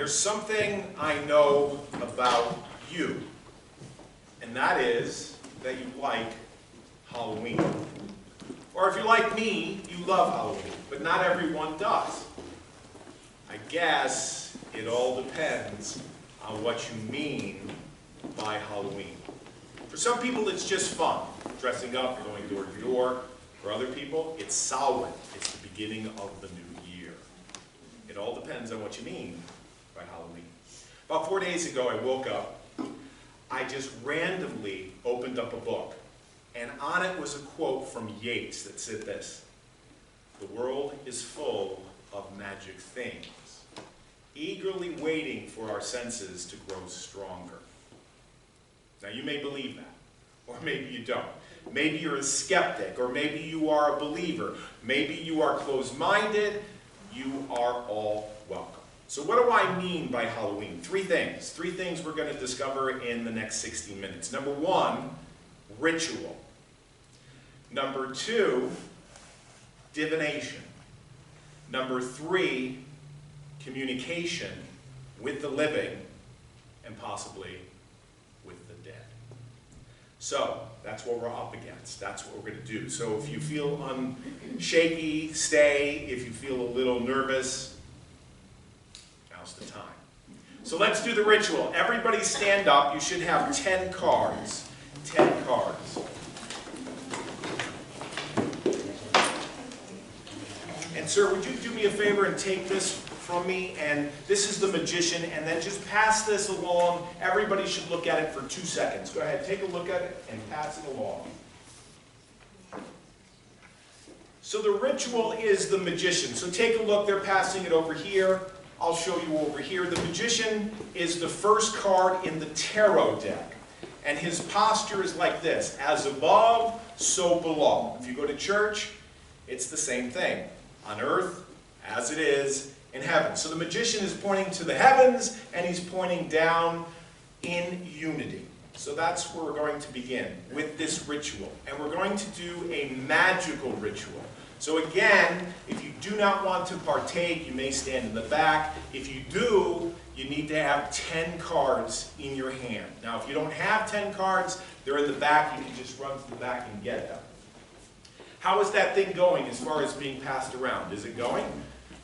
There's something I know about you, and that is that you like Halloween. Or if you're like me, you love Halloween, but not everyone does. I guess it all depends on what you mean by Halloween. For some people, it's just fun, dressing up, going door to door. For other people, it's Samhain. It's the beginning of the new year. It all depends on what you mean by Halloween. About 4 days ago, I woke up. I just randomly opened up a book, and on it was a quote from Yeats that said this: "The world is full of magic things, eagerly waiting for our senses to grow stronger." Now, you may believe that, or maybe you don't. Maybe you're a skeptic, or maybe you are a believer. Maybe you are closed-minded. You are all welcome. So what do I mean by Halloween? Three things. Three things we're going to discover in the next 60 minutes. Number one, ritual. Number two, divination. Number three, communication with the living and possibly with the dead. So that's what we're up against. That's what we're going to do. So if you feel shaky, stay. If you feel a little nervous, now's the time. So let's do the ritual. Everybody stand up. You should have 10 cards. 10 cards. And sir, would you do me a favor and take this from me? And this is the magician, and then just pass this along. Everybody should look at it for 2 seconds. Go ahead, take a look at it and pass it along. So the ritual is the magician. So take a look, they're passing it over here. I'll show you over here. The magician is the first card in the tarot deck. And his posture is like this: as above, so below. If you go to church, it's the same thing. On earth, as it is in heaven. So the magician is pointing to the heavens, and he's pointing down in unity. So that's where we're going to begin, with this ritual. And we're going to do a magical ritual. So again, if you do not want to partake, you may stand in the back. If you do, you need to have 10 cards in your hand. Now, if you don't have 10 cards, they're in the back. You can just run to the back and get them. How is that thing going as far as being passed around? Is it going?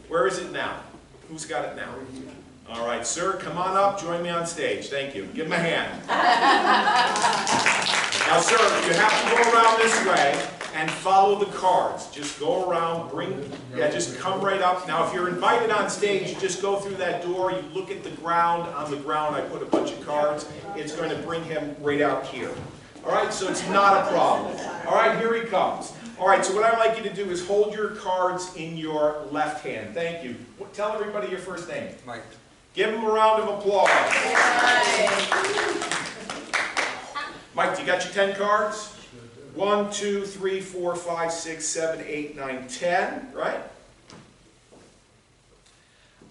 Where is it now? Who's got it now? All right, sir, come on up. Join me on stage. Thank you. Give him a hand. Now, sir, you have to go around this way and follow the cards. Just go around, just come right up. Now, if you're invited on stage, just go through that door. You look at the ground. On the ground, I put a bunch of cards. It's going to bring him right out here. All right, so it's not a problem. All right, here he comes. All right, so what I'd like you to do is hold your cards in your left hand. Thank you. Tell everybody your first name. Mike. Give him a round of applause. Mike, you got your 10 cards? 1, 2, 3, 4, 5, 6, 7, 8, 9, 10, right?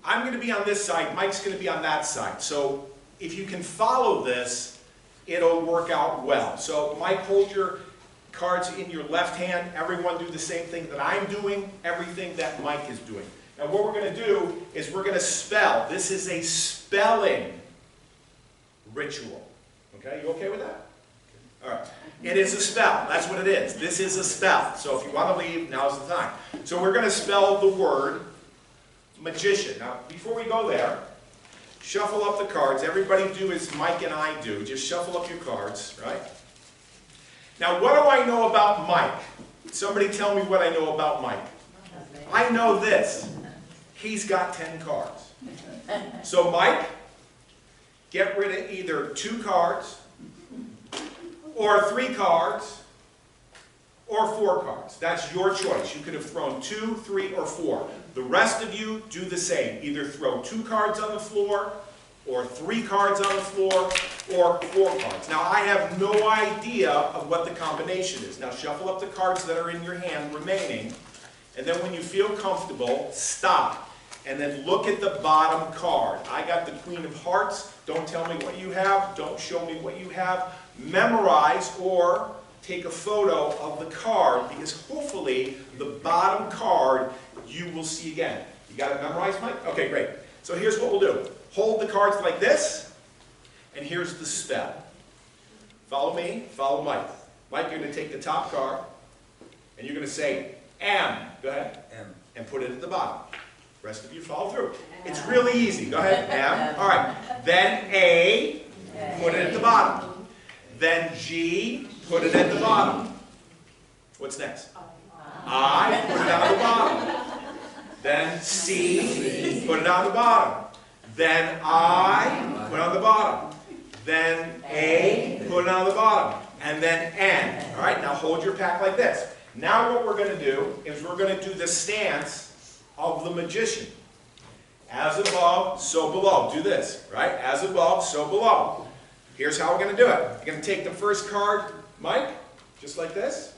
I'm going to be on this side. Mike's going to be on that side. So if you can follow this, it'll work out well. So Mike, hold your cards in your left hand. Everyone do the same thing that I'm doing, everything that Mike is doing. Now what we're going to do is we're going to spell. This is a spelling ritual. Okay, you okay with that? All right. It is a spell. That's what it is. This is a spell. So if you want to leave, now's the time. So we're going to spell the word magician. Now before we go there, shuffle up the cards. Everybody do as Mike and I do. Just shuffle up your cards, right? Now, what do I know about Mike? Somebody tell me what I know about Mike. I know this. He's got 10 cards. So, Mike, get rid of either 2 cards, or 3 cards, or 4 cards. That's your choice. You could have thrown 2, 3, or 4. The rest of you do the same. Either throw 2 cards on the floor, or 3 cards on the floor, or 4 cards. Now, I have no idea of what the combination is. Now, shuffle up the cards that are in your hand remaining, and then when you feel comfortable, stop. And then look at the bottom card. I got the Queen of Hearts. Don't tell me what you have. Don't show me what you have. Memorize or take a photo of the card, because hopefully the bottom card you will see again. You got it memorized, Mike? Okay, great. So here's what we'll do. hold the cards like this, and here's the spell. Follow me, follow Mike. Mike, you're going to take the top card, and you're going to say M. Go ahead. M. And put it at the bottom. The rest of you follow through. It's really easy. Go ahead, M. All right. Then A, put it at the bottom. Then G, put it at the bottom. What's next? I, put it on the bottom. Then C, put it on the bottom. Then I, put it on the bottom. Then A, put it on the bottom. And then N. All right, now hold your pack like this. Now what we're going to do is we're going to do the stance of the magician. As above, so below. Do this, right? As above, so below. Here's how we're going to do it. You're going to take the first card, Mike, just like this.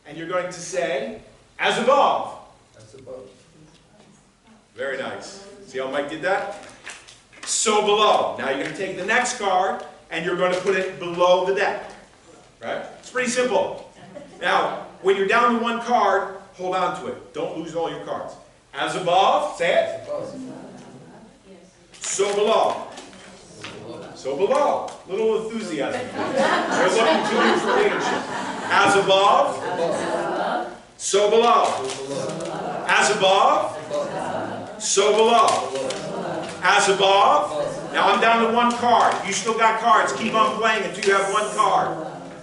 And you're going to say, as above. As above. Very nice. See how Mike did that? So below. Now you're going to take the next card and you're going to put it below the deck. Right? It's pretty simple. Now, when you're down to one card, hold on to it. Don't lose all your cards. As above, say it. So below. So below. Little enthusiasm. They're looking to you for leadership. As above. So below. As above. So below. As above. Now I'm down to one card. You still got cards. Keep on playing until you have one card.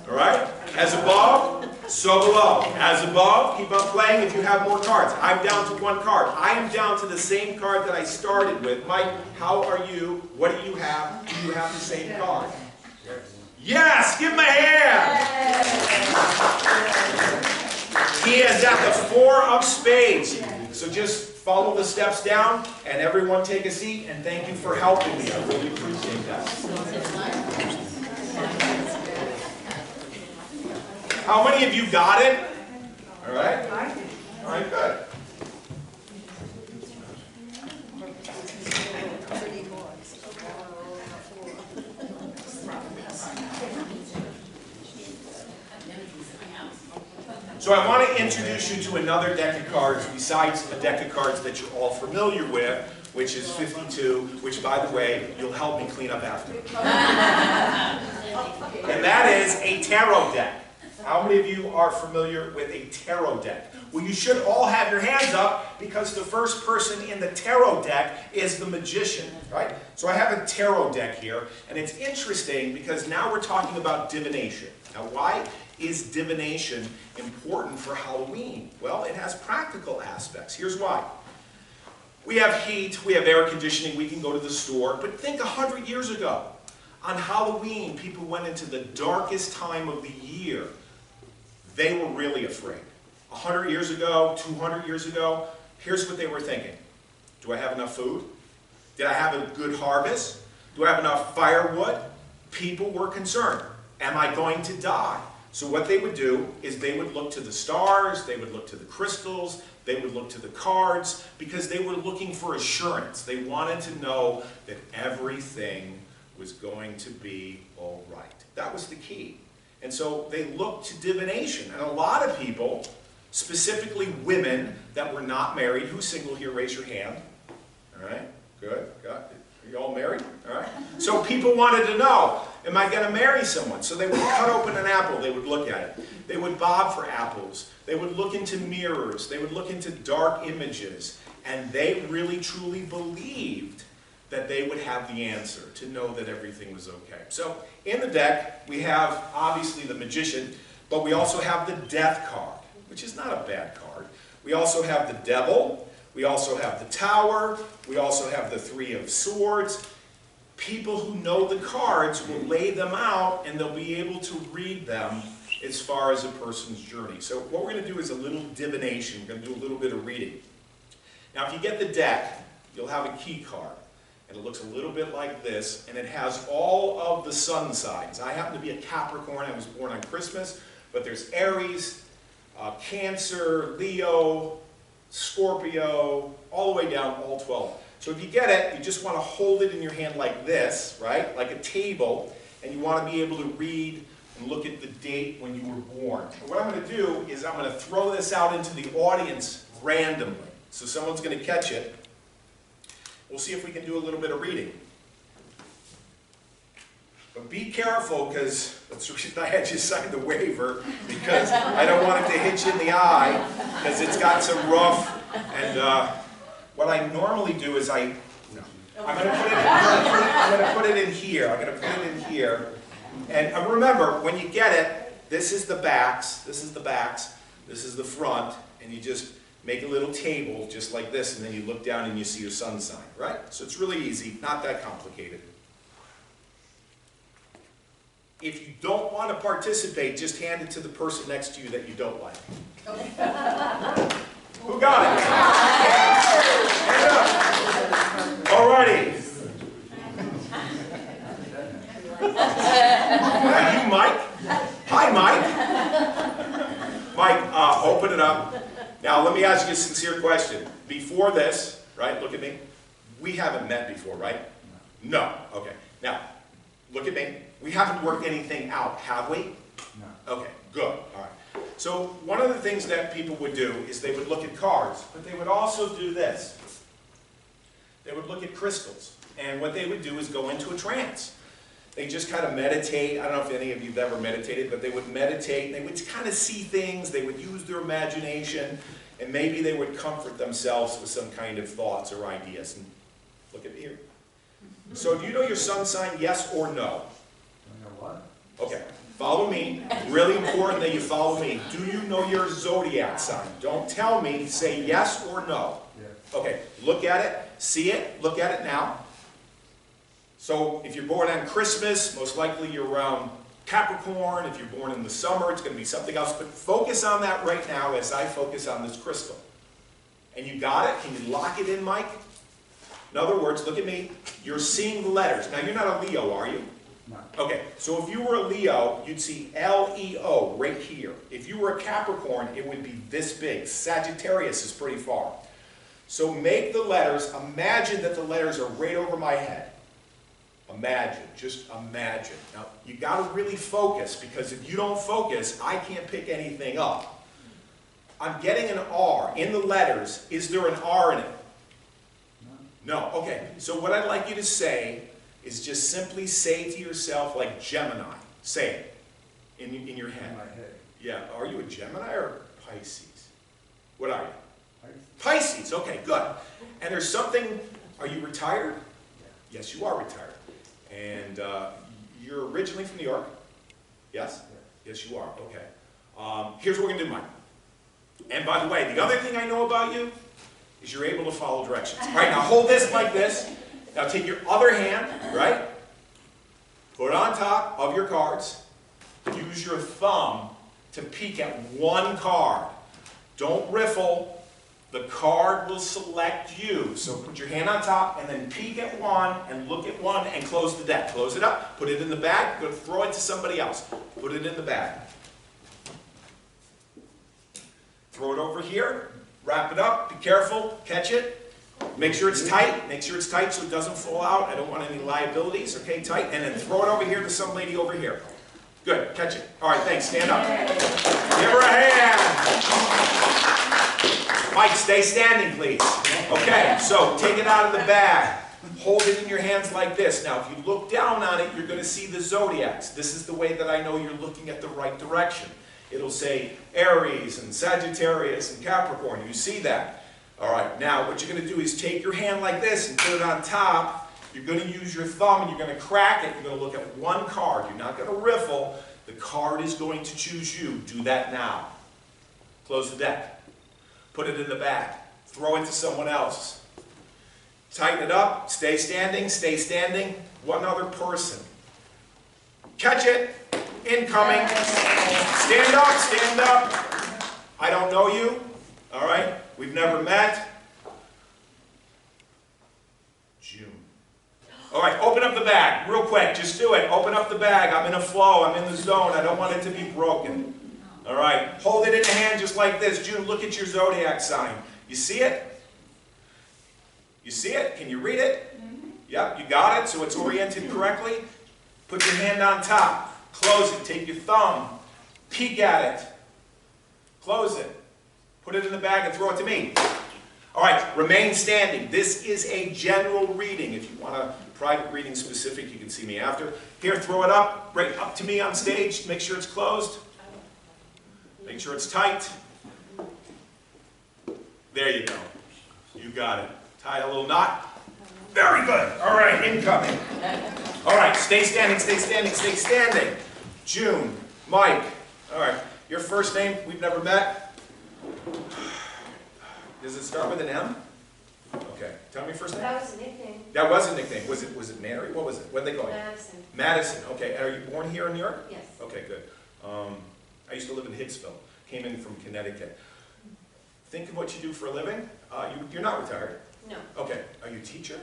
All right? As above. So below. As above, keep on playing if you have more cards. I'm down to one card. I am down to the same card that I started with. Mike, how are you? What do you have? Do you have the same card? Yes! Give him a hand! He is at the 4 of spades. So just follow the steps down and everyone take a seat and thank you for helping me. I really appreciate that. How many of you got it? All right? All right, good. So I want to introduce you to another deck of cards besides the deck of cards that you're all familiar with, which is 52, which, by the way, you'll help me clean up after. And that is a tarot deck. How many of you are familiar with a tarot deck? Well, you should all have your hands up because the first person in the tarot deck is the magician, right? So I have a tarot deck here, and it's interesting because now we're talking about divination. Now, why is divination important for Halloween? Well, it has practical aspects. Here's why. We have heat, we have air conditioning, we can go to the store, but think 100 years ago. On Halloween, people went into the darkest time of the year. They were really afraid. 100 years ago, 200 years ago, here's what they were thinking. Do I have enough food? Did I have a good harvest? Do I have enough firewood? People were concerned. Am I going to die? So what they would do is they would look to the stars, they would look to the crystals, they would look to the cards, because they were looking for assurance. They wanted to know that everything was going to be all right. That was the key. And so they looked to divination. And a lot of people, specifically women that were not married, who's single here, raise your hand. All right, good, got it. Are you all married? All right. So people wanted to know, am I going to marry someone? So they would cut open an apple, they would look at it. They would bob for apples. They would look into mirrors. They would look into dark images. And they really, truly believed that they would have the answer, to know that everything was okay. So in the deck, we have obviously the magician, but we also have the death card, which is not a bad card. We also have the devil. We also have the tower. We also have the 3 of swords. People who know the cards will lay them out and they'll be able to read them as far as a person's journey. So what we're going to do is a little divination. We're going to do a little bit of reading. Now if you get the deck, you'll have a key card. And it looks a little bit like this, and it has all of the sun signs. I happen to be a Capricorn. I was born on Christmas, but there's Aries, Cancer, Leo, Scorpio, all the way down, all 12. So if you get it, you just want to hold it in your hand like this, right? Like a table, and you want to be able to read and look at the date when you were born. And what I'm going to do is I'm going to throw this out into the audience randomly. So someone's going to catch it. We'll see if we can do a little bit of reading. But be careful, because that's the reason I had you sign the waiver, because I don't want it to hit you in the eye, because it's got some rough. And what I normally do is I'm going to put it in here. I'm going to put it in here. And remember, when you get it, this is the backs, this is the backs, this is the front, and you just make a little table just like this, and then you look down and you see your sun sign, right? So it's really easy, not that complicated. If you don't want to participate, just hand it to the person next to you that you don't like. Who got it? Hand up. All righty. You, Mike? Hi, Mike. Mike, open it up. Now, let me ask you a sincere question. Before this, right, look at me. We haven't met before, right? No. Okay. Now, look at me. We haven't worked anything out, have we? No. Okay, good. All right. So one of the things that people would do is they would look at cards, but they would also do this. They would look at crystals. And what they would do is go into a trance. They just kind of meditate. I don't know if any of you have ever meditated, but they would meditate. They would kind of see things. They would use their imagination. And maybe they would comfort themselves with some kind of thoughts or ideas. And look at me here. So do you know your sun sign, yes or no? What? Okay, follow me. Really important that you follow me. Do you know your zodiac sign? Don't tell me, say yes or no. Yeah. Okay, look at it, see it, look at it now. So if you're born on Christmas, most likely you're around Capricorn. If you're born in the summer, it's going to be something else. But focus on that right now as I focus on this crystal. And you got it? Can you lock it in, Mike? In other words, look at me. You're seeing the letters. Now, you're not a Leo, are you? No. Okay, so if you were a Leo, you'd see L-E-O right here. If you were a Capricorn, it would be this big. Sagittarius is pretty far. So make the letters, imagine that the letters are right over my head. Imagine, just imagine. Now, you got to really focus, because if you don't focus, I can't pick anything up. I'm getting an R in the letters. Is there an R in it? No. Okay, so what I'd like you to say is just simply say to yourself, like Gemini. Say it in your head. In my head. Yeah, are you a Gemini or Pisces? What are you? Pisces. Pisces, okay, good. And there's something, are you retired? Yeah. Yes, you are retired. And you're originally from New York? Yes? Yeah. Yes, you are, okay. Here's what we're going to do, Mike. And by the way, the other thing I know about you is you're able to follow directions. All right, now hold this like this. Now take your other hand, right? Put it on top of your cards. Use your thumb to peek at one card. Don't riffle. The card will select you. So put your hand on top and then peek at one and look at one and close the deck. Close it up. Put it in the bag. Go throw it to somebody else. Put it in the bag. Throw it over here. Wrap it up. Be careful. Catch it. Make sure it's tight. Make sure it's tight so it doesn't fall out. I don't want any liabilities. Okay, tight. And then throw it over here to some lady over here. Good. Catch it. All right, thanks. Stand up. Give her a hand. Mike, stay standing, please. Okay, so take it out of the bag. Hold it in your hands like this. Now, if you look down on it, you're going to see the zodiacs. This is the way that I know you're looking at the right direction. It'll say Aries and Sagittarius and Capricorn. You see that? All right, now what you're going to do is take your hand like this and put it on top. You're going to use your thumb and you're going to crack it. You're going to look at one card. You're not going to riffle. The card is going to choose you. Do that now. Close the deck. Put it in the bag. Throw it to someone else. Tighten it up. Stay standing. Stay standing. One other person. Catch it. Incoming. Stand up. Stand up. I don't know you. All right? We've never met. June. All right, open up the bag real quick. Just do it. Open up the bag. I'm in a flow. I'm in the zone. I don't want it to be broken. All right, hold it in the hand just like this. June, look at your zodiac sign. You see it? You see it? Can you read it? Yep, you got it. So it's oriented correctly. Put your hand on top. Close it. Take your thumb. Peek at it. Close it. Put it in the bag and throw it to me. All right, remain standing. This is a general reading. If you want a private reading specific, you can see me after. Here, throw it up, right up to me on stage. Make sure it's closed. Make sure it's tight. There you go. You got it. Tie a little knot. Very good. All right, incoming. All right, stay standing, stay standing, stay standing. June, Mike. All right, your first name, we've never met. Does it start with an M? Okay, tell me your first name. That was a nickname. That was a nickname. Was it Mary? What was it? What did they call you? Madison. Madison. Okay, and are you born here in New York? Yes. Okay, good. I used to live in Hicksville. Came in from Connecticut. Think of what you do for a living. You're not retired. No. Okay, are you a teacher?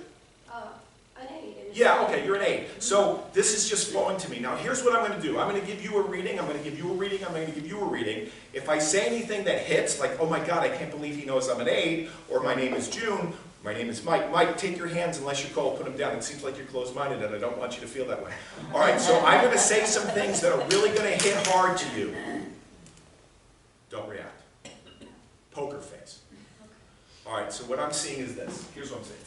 An aide. Yeah, okay, you're an aide. So this is just flowing to me. Now here's what I'm going to do. I'm going to give you a reading, I'm going to give you a reading, I'm going to give you a reading. If I say anything that hits, like, oh my God, I can't believe he knows I'm an aide, or my name is June, my name is Mike. Mike, take your hands unless you're cold, put them down. It seems like you're closed-minded and I don't want you to feel that way. All right, so I'm going to say some things that are really going to hit hard to you. Don't react. Poker face. All right, so what I'm seeing is this. Here's what I'm saying.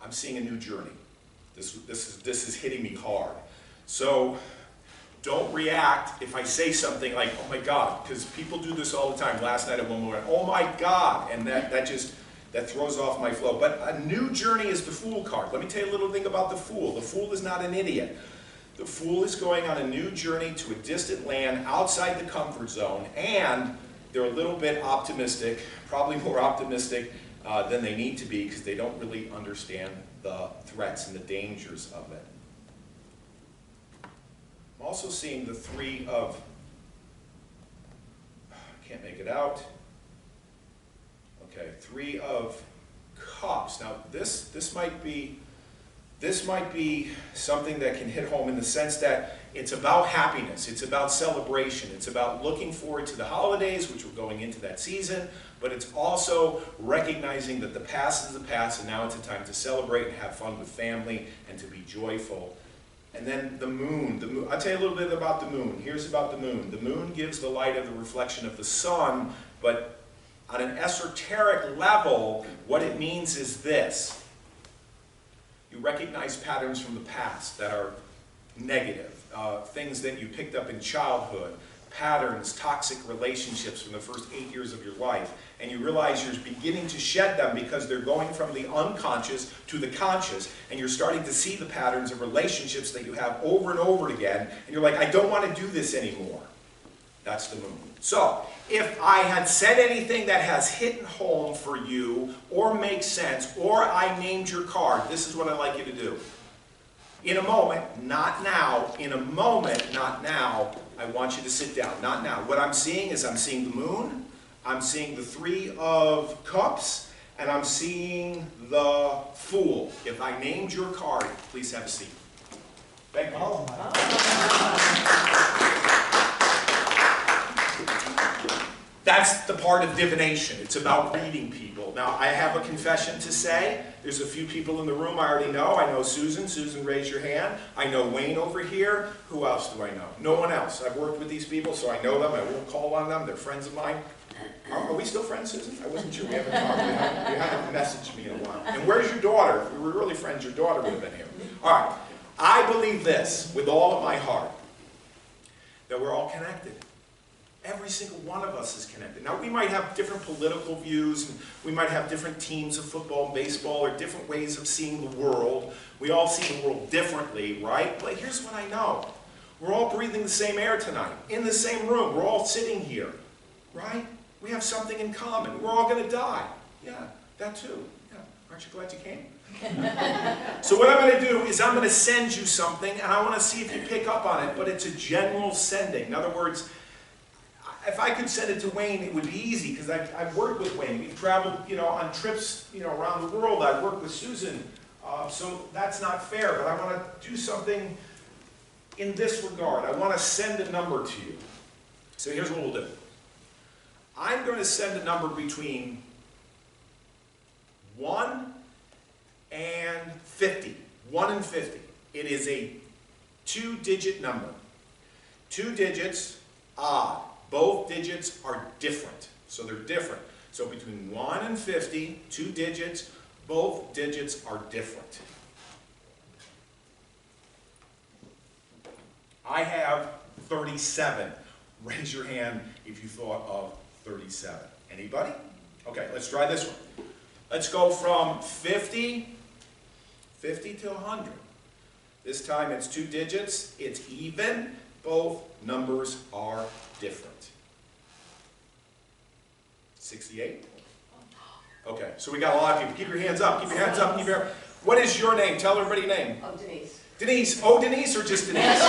I'm seeing a new journey. This is hitting me hard. So don't react if I say something like, oh my God, because people do this all the time. Last night at one moment, oh my God, and that throws off my flow. But a new journey is the Fool card. Let me tell you a little thing about the Fool. The Fool is not an idiot. The Fool is going on a new journey to a distant land outside the comfort zone, and they're a little bit optimistic, probably more optimistic than they need to be because they don't really understand the threats and the dangers of it. I'm also seeing the three of, can't make it out. Okay, Three of Cups. Now this might be something that can hit home in the sense that it's about happiness, it's about celebration, it's about looking forward to the holidays, which we're going into that season, but it's also recognizing that the past is the past and now it's a time to celebrate and have fun with family and to be joyful. And then the moon, I'll tell you a little bit about the moon. Here's about the moon. The moon gives the light of the reflection of the sun, but on an esoteric level, what it means is this. You recognize patterns from the past that are negative, things that you picked up in childhood, patterns, toxic relationships from the first 8 years of your life, and you realize you're beginning to shed them because they're going from the unconscious to the conscious, and you're starting to see the patterns of relationships that you have over and over again, and you're like, I don't want to do this anymore. That's the moon. So, if I had said anything that has hit home for you, or makes sense, or I named your card, this is what I'd like you to do. In a moment, not now, in a moment, not now, I want you to sit down, not now. What I'm seeing is I'm seeing the moon, I'm seeing the Three of Cups, and I'm seeing the Fool. If I named your card, please have a seat. Thank you. Oh my. That's the part of divination. It's about reading people. Now, I have a confession to say. There's a few people in the room I already know. I know Susan. Susan, raise your hand. I know Wayne over here. Who else do I know? No one else. I've worked with these people, so I know them. I won't call on them. They're friends of mine. Are we still friends, Susan? I wasn't sure. We haven't talked. You haven't messaged me in a while. And where's your daughter? If we were really friends, your daughter would have been here. All right. I believe this with all of my heart, that we're all connected. Every single one of us is connected. Now, we might have different political views, and we might have different teams of football and baseball, or different ways of seeing the world. We all see the world differently, right? But here's what I know. We're all breathing the same air tonight, in the same room. We're all sitting here, right? We have something in common. We're all going to die. Yeah, that too. Yeah. Aren't you glad you came? So what I'm going to do is I'm going to send you something, and I want to see if you pick up on it, but it's a general sending. In other words, if I could send it to Wayne, it would be easy, because I've worked with Wayne. We've traveled, on trips, around the world. I've worked with Susan. So that's not fair, but I want to do something in this regard. I want to send a number to you. So here's what we'll do. I'm going to send a number between 1 and 50. 1 and 50. It is a 2-digit number. 2 digits, odd. Both digits are different. So they're different. So between 1 and 50, 2 digits, both digits are different. I have 37. Raise your hand if you thought of 37. Anybody? Okay, let's try this one. Let's go from 50 to 100. This time it's 2 digits, it's even, both numbers are different. 68? Okay, so we got a lot of people. Keep your hands up, keep your hands up, keep your... What is your name? Tell everybody your name. Oh, Denise. Denise. Oh, Denise or just Denise?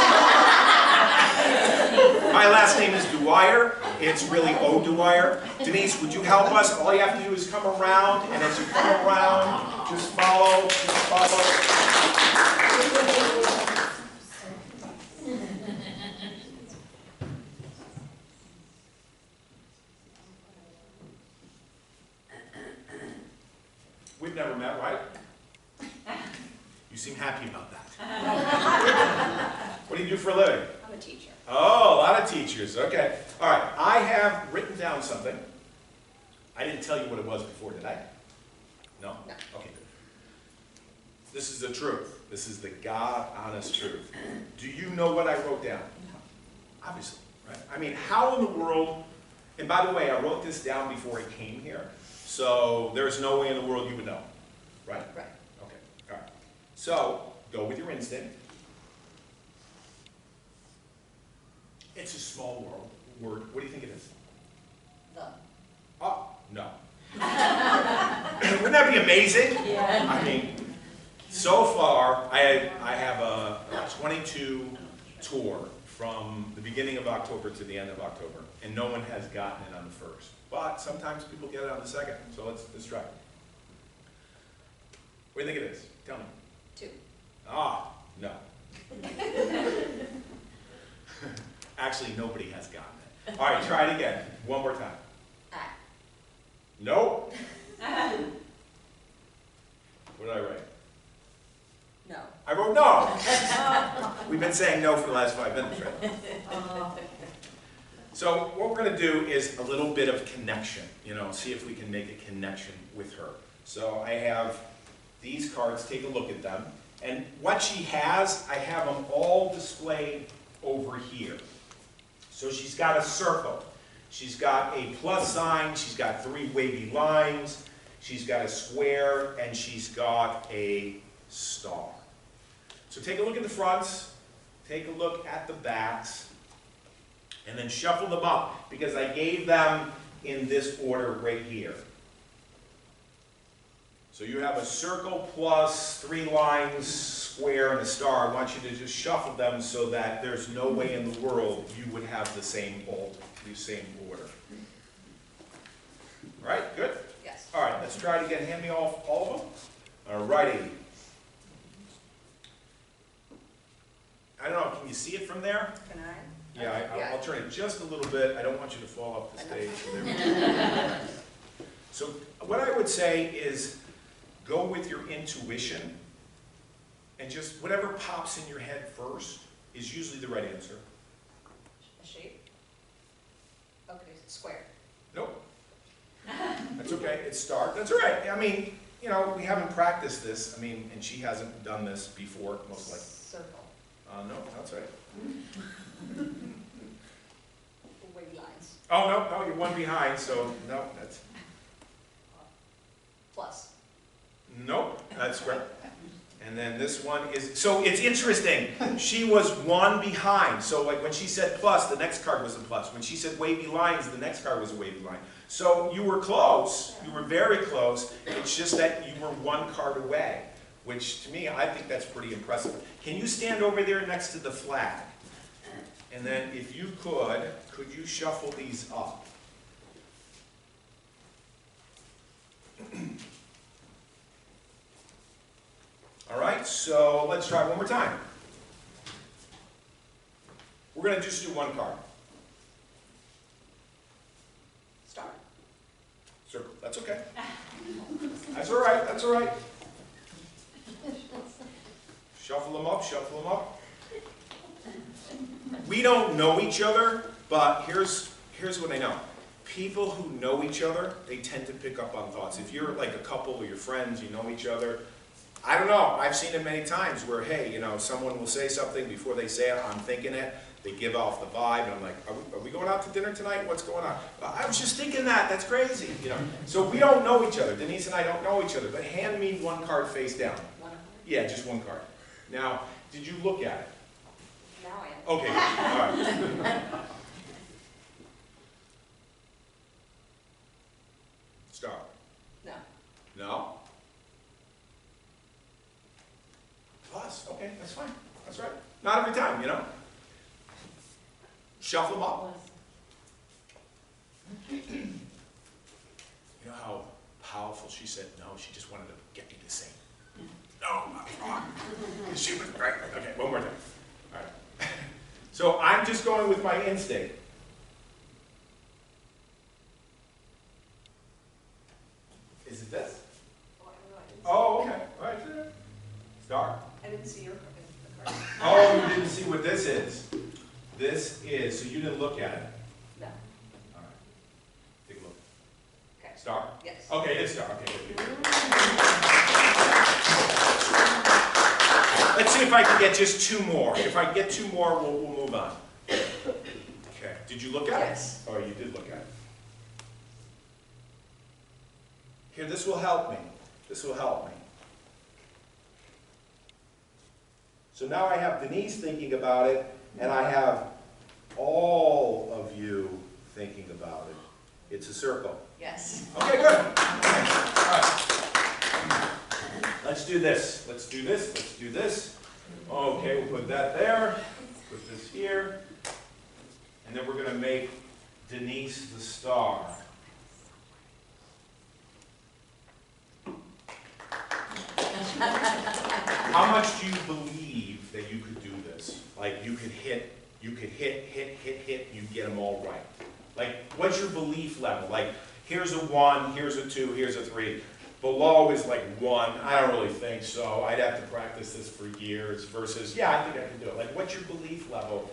My last name is Dwyer. It's really O Dwyer. Denise, would you help us? All you have to do is come around, and as you come around, just follow, just follow. We've never met, right? You seem happy about that. What do you do for a living? I'm a teacher. Oh, a lot of teachers. Okay. All right. I have written down something. I didn't tell you what it was before, did I? No? No. Okay, good. This is the truth. This is the God-honest truth. Do you know what I wrote down? No. Obviously, right? I mean, how in the world... And by the way, I wrote this down before I came here, so there's no way in the world you would know. Right? Right. Okay. All right. So, go with your instinct. It's a small word. What do you think it is? The. Oh, no. Wouldn't that be amazing? Yeah. I mean, so far, I have a 22 tour from the beginning of October to the end of October, and no one has gotten it on the first. But sometimes people get it on the second, so let's try it. What do you think it is? Tell me. 2. Ah, no. Actually, nobody has gotten it. All right, try it again. One more time. Nope. What did I write? No. I wrote no. We've been saying no for the last 5 minutes, right? So what we're going to do is a little bit of connection, see if we can make a connection with her. So I have these cards, take a look at them. And what she has, I have them all displayed over here. So she's got a circle. She's got a plus sign, she's got 3 wavy lines, she's got a square, and she's got a star. So take a look at the fronts, take a look at the backs, and then shuffle them up, because I gave them in this order right here. So you have a circle plus 3 lines, square, and a star. I want you to just shuffle them so that there's no way in the world you would have the same order. All right, good? Yes. All right, let's try it again. Hand me all of them. All righty. I don't know, can you see it from there? Can I? Yeah, I'll turn it just a little bit. I don't want you to fall off the stage. So what I would say is go with your intuition, and just whatever pops in your head first is usually the right answer. A shape? Okay, square. Nope. That's okay. It's star. That's all right. I mean, we haven't practiced this. I mean, and she hasn't done this before, most likely. Circle. No, that's right. Wavy lines. Oh, no, you're one behind, so no, that's... Plus. Nope, that's correct. And then this one is, so it's interesting. She was 1 behind. So like when she said plus, the next card was a plus. When she said wavy lines, the next card was a wavy line. So you were close. You were very close. It's just that you were 1 card away, which to me, I think that's pretty impressive. Can you stand over there next to the flag? And then if you could you shuffle these up? All right, so let's try one more time. We're going to just do 1 card. Star. Circle. That's okay. That's all right. That's all right. Shuffle them up. Shuffle them up. We don't know each other, but here's what I know. People who know each other, they tend to pick up on thoughts. If you're like a couple or you're friends, you know each other, I don't know, I've seen it many times where, hey, you know, someone will say something, before they say it, I'm thinking it, they give off the vibe, and I'm like, are we going out to dinner tonight? What's going on? I was just thinking that's crazy, you know. So we don't know each other. Denise and I don't know each other, but hand me one card face down. Yeah, just one card. Now, did you look at it? Now I am. Okay, all right. Star. No. No? Plus, okay, that's fine. That's right. Not every time, you know? Shuffle them up. You know how powerful she said no? She just wanted to get me to say, no, I'm wrong. She was right. Okay, one more time. All right. So I'm just going with my instinct. Is it this? Oh, okay. All right. Star. I didn't see your card. Oh, you didn't see what this is. This is, so you didn't look at it. No. All right. Take a look. Okay. Star? Yes. Okay, it is star. Okay, good. Let's see if I can get just two more. If I get two more, we'll move on. Okay. Did you look at it? Yes. Oh, you did look at it. Here, this will help me. This will help me. So now I have Denise thinking about it, and I have all of you thinking about it. It's a circle. Yes. Okay, good. Okay. All right. Let's do this. Let's do this. Let's do this. Okay, we'll put that there. Put this here. And then we're going to make Denise the star. How much do you believe that you could do this? Like you could hit, and you get them all right. Like, what's your belief level? Like, here's a 1, here's a 2, here's a 3. Below is like 1. I don't really think so. I'd have to practice this for years versus, yeah, I think I can do it. Like, what's your belief level?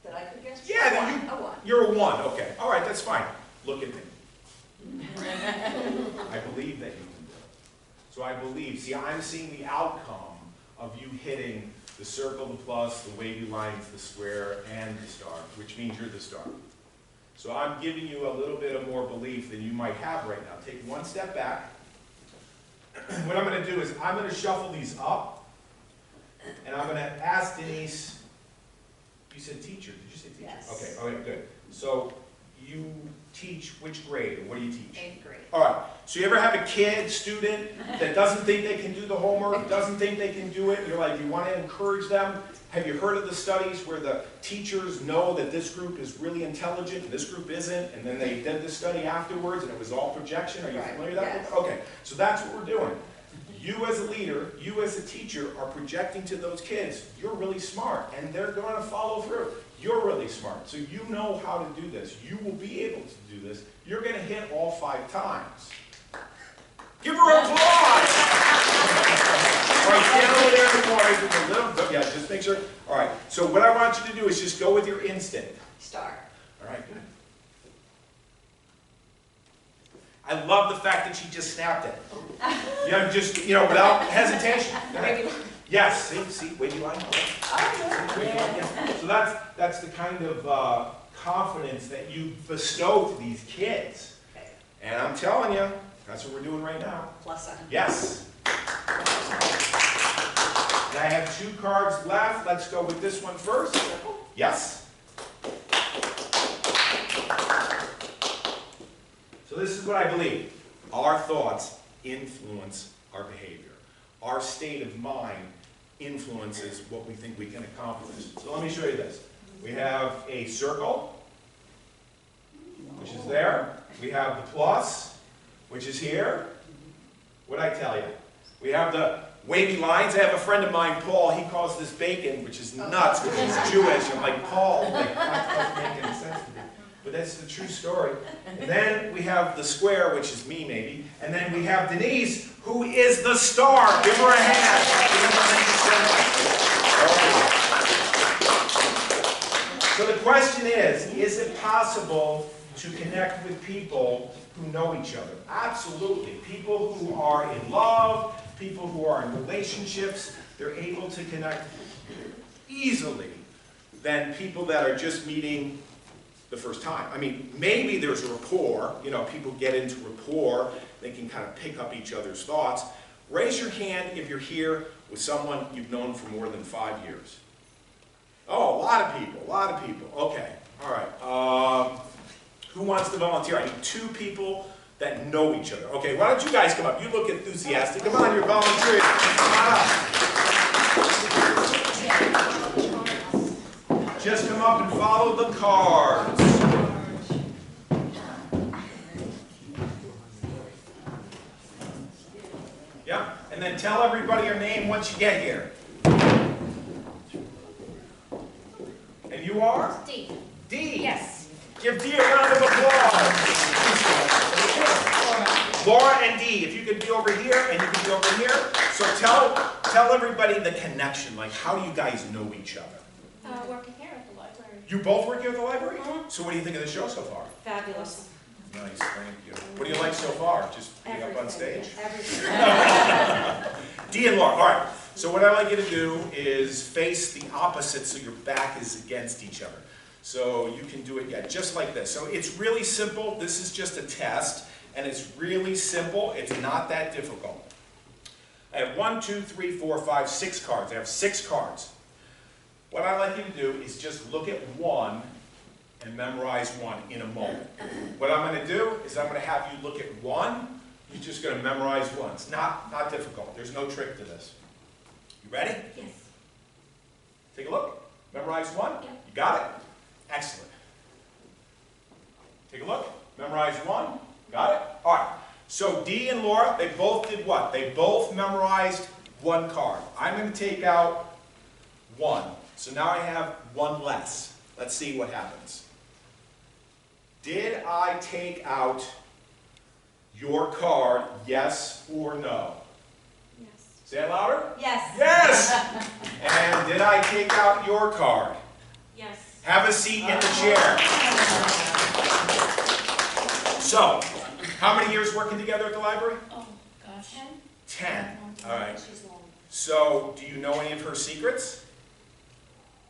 That I could guess? Yeah, that A 1. You're a 1. Okay. All right, that's fine. Look at me. I believe that you can do it. So I believe. See, I'm seeing the outcome of you hitting the circle, the plus, the wavy lines, the square, and the star, which means you're the star. So I'm giving you a little bit of more belief than you might have right now. Take one step back. What I'm going to do is I'm going to shuffle these up, and I'm going to ask Denise. You said teacher. Did you say teacher? Yes. Okay. All right. Good. So you teach which grade, or what do you teach? 8th grade. All right. So you ever have a kid, student, that doesn't think they can do the homework, doesn't think they can do it, and you're like, you want to encourage them? Have you heard of the studies where the teachers know that this group is really intelligent and this group isn't, and then they did the study afterwards and it was all projection? Are you familiar with that? Yes. Okay. So that's what we're doing. You as a leader, you as a teacher are projecting to those kids, you're really smart, and they're going to follow through. You're really smart, so you know how to do this. You will be able to do this. You're going to hit all 5 times. Give her applause! All right, stand over there in the corner with a little, yeah, just make sure. All right, so what I want you to do is just go with your instinct. Star. All right, good. I love the fact that she just snapped it. Yeah, just, without hesitation. Yes, see, wavy line. So that's the kind of confidence that you bestow to these kids. Okay. And I'm telling you, that's what we're doing right now. +7. Yes. And I have 2 cards left. Let's go with this one first. Yes. So this is what I believe. Our thoughts influence our behavior. Our state of mind influences what we think we can accomplish. So let me show you this. We have a circle, which is there. We have the plus, which is here. What'd I tell you? We have the wavy lines. I have a friend of mine, Paul, he calls this bacon, which is nuts because he's Jewish. I'm like, Paul, that doesn't make any sense to me. But that's the true story. And then we have the square, which is me maybe. And then we have Denise, who is the star. Give her a hand. Give her a hand. question is it possible to connect with people who know each other? Absolutely. People who are in love, people who are in relationships, they're able to connect easily than people that are just meeting the first time. I mean, maybe there's a rapport, you know, people get into rapport, they can kind of pick up each other's thoughts. Raise your hand if you're here with someone you've known for more than 5 years. Oh, a lot of people, okay, all right. Who wants to volunteer? I need 2 people that know each other. Okay, why don't you guys come up? You look enthusiastic. Come on, you're volunteering. Come on up. Just come up and follow the cards. Yeah, and then tell everybody your name once you get here. And you are? D. D. Yes. Give D a round of applause. Laura and D, if you could be over here and you could be over here. So tell everybody the connection. Like, how do you guys know each other? Working here at the library. You both work here at the library? So what do you think of the show so far? Fabulous. Nice, thank you. What do you like so far? Just being up on stage? Everything. D and Laura, all right. So what I'd like you to do is face the opposite so your back is against each other. So you can do it, yeah, just like this. So it's really simple. This is just a test, and it's really simple. It's not that difficult. I have 1, 2, 3, 4, 5, 6 cards. I have 6 cards. What I'd like you to do is just look at one and memorize one in a moment. What I'm going to do is I'm going to have you look at one. You're just going to memorize one. It's not difficult. There's no trick to this. You ready? Yes. Take a look. Memorize one. Yeah. You got it? Excellent. Take a look. Memorize one. Got it? All right. So D and Laura, they both did what? They both memorized one card. I'm going to take out one. So now I have one less. Let's see what happens. Did I take out your card, yes or no? Yes. Say it louder. Yes. Yes! And did I take out your card? Yes. Have a seat in the chair. So, how many years working together at the library? Oh, gosh. 10. All right. She's long. So, do you know any of her secrets?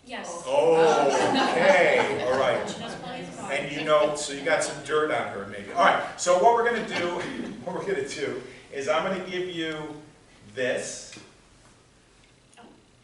Yes. Oh, okay. All right. She knows plenty of cards. And you know, so you got some dirt on her maybe. All right. So what we're going to do is I'm going to give you this.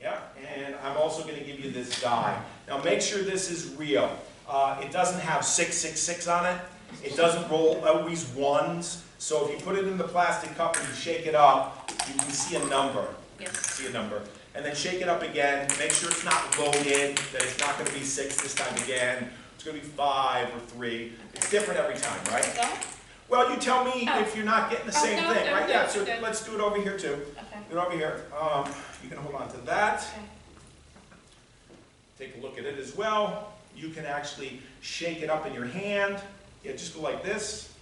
Yeah. And I'm also going to give you this die. Now make sure this is real. It doesn't have 666 on it. It doesn't roll always ones. So if you put it in the plastic cup and you shake it up, you can see a number. Yes. See a number. And then shake it up again. Make sure it's not loaded, that it's not going to be 6 this time again. It's going to be 5 or 3. It's different every time, right? Go? Well, you tell me Oh. if you're not getting the same no, thing, no, right? no, Yeah, so good. let's do it over here too. Okay. Do it over here. You can hold on to that. Okay. Take a look at it as well. You can actually shake it up in your hand. Yeah, just go like this.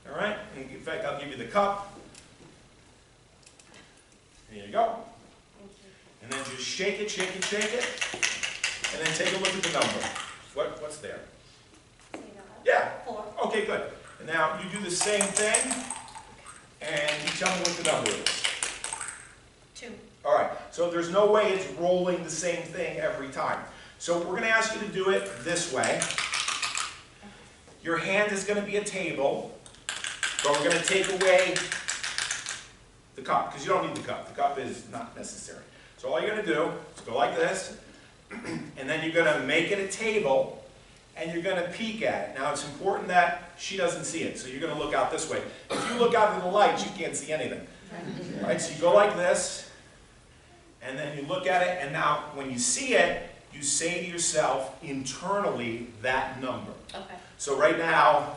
All right? And in fact, I'll give you the cup. There you go. And then just shake it, shake it, shake it. And then take a look at the number. What's there? Yeah. 4. Okay, good. And now you do the same thing, and you tell me what the number is. 2. All right, so there's no way it's rolling the same thing every time. So we're going to ask you to do it this way. Your hand is going to be a table, but we're going to take away the cup, because you don't need the cup. The cup is not necessary. So all you're going to do is go like this, and then you're going to make it a table, and you're going to peek at it. Now it's important that she doesn't see it, so you're going to look out this way. If you look out in the lights, you can't see anything. All right, so you go like this, and then you look at it, and now when you see it, you say to yourself internally that number. Okay. So right now,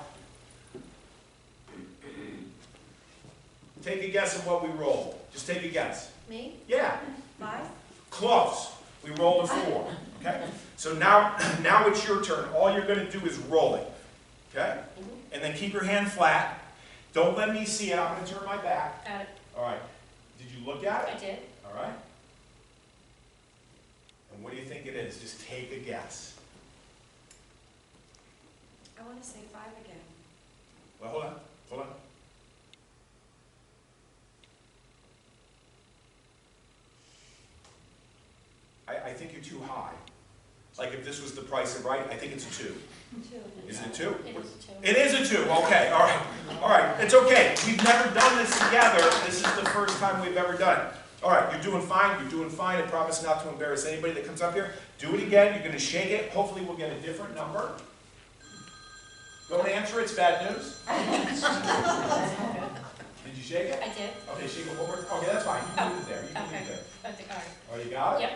take a guess of what we rolled. Just take a guess. Me? Yeah, 5? close. We rolled a 4. Okay? So now it's your turn. All you're going to do is roll it. Okay? And then keep your hand flat. Don't let me see it. I'm going to turn my back. Got it. All right. Did you look at I it? did. All right. And what do you think it is? Just take a guess. I want to say 5 again. Well, hold on, hold on. I think you're too high. Like if this was the price of right, I think it's a 2. 2. Is it a 2? It is a 2. It is a 2, okay, all right. All right, it's okay. We've never done this together. This is the first time we've ever done it. All right, you're doing fine, you're doing fine. I promise not to embarrass anybody that comes up here. Do it again, you're gonna shake it. Hopefully we'll get a different number. Don't answer, it's bad news. Did you shake it? I did. Okay, shake it one more. Okay, that's fine, you can leave it there, you can leave Okay. it there. Got the card. Oh, you got it? Yep.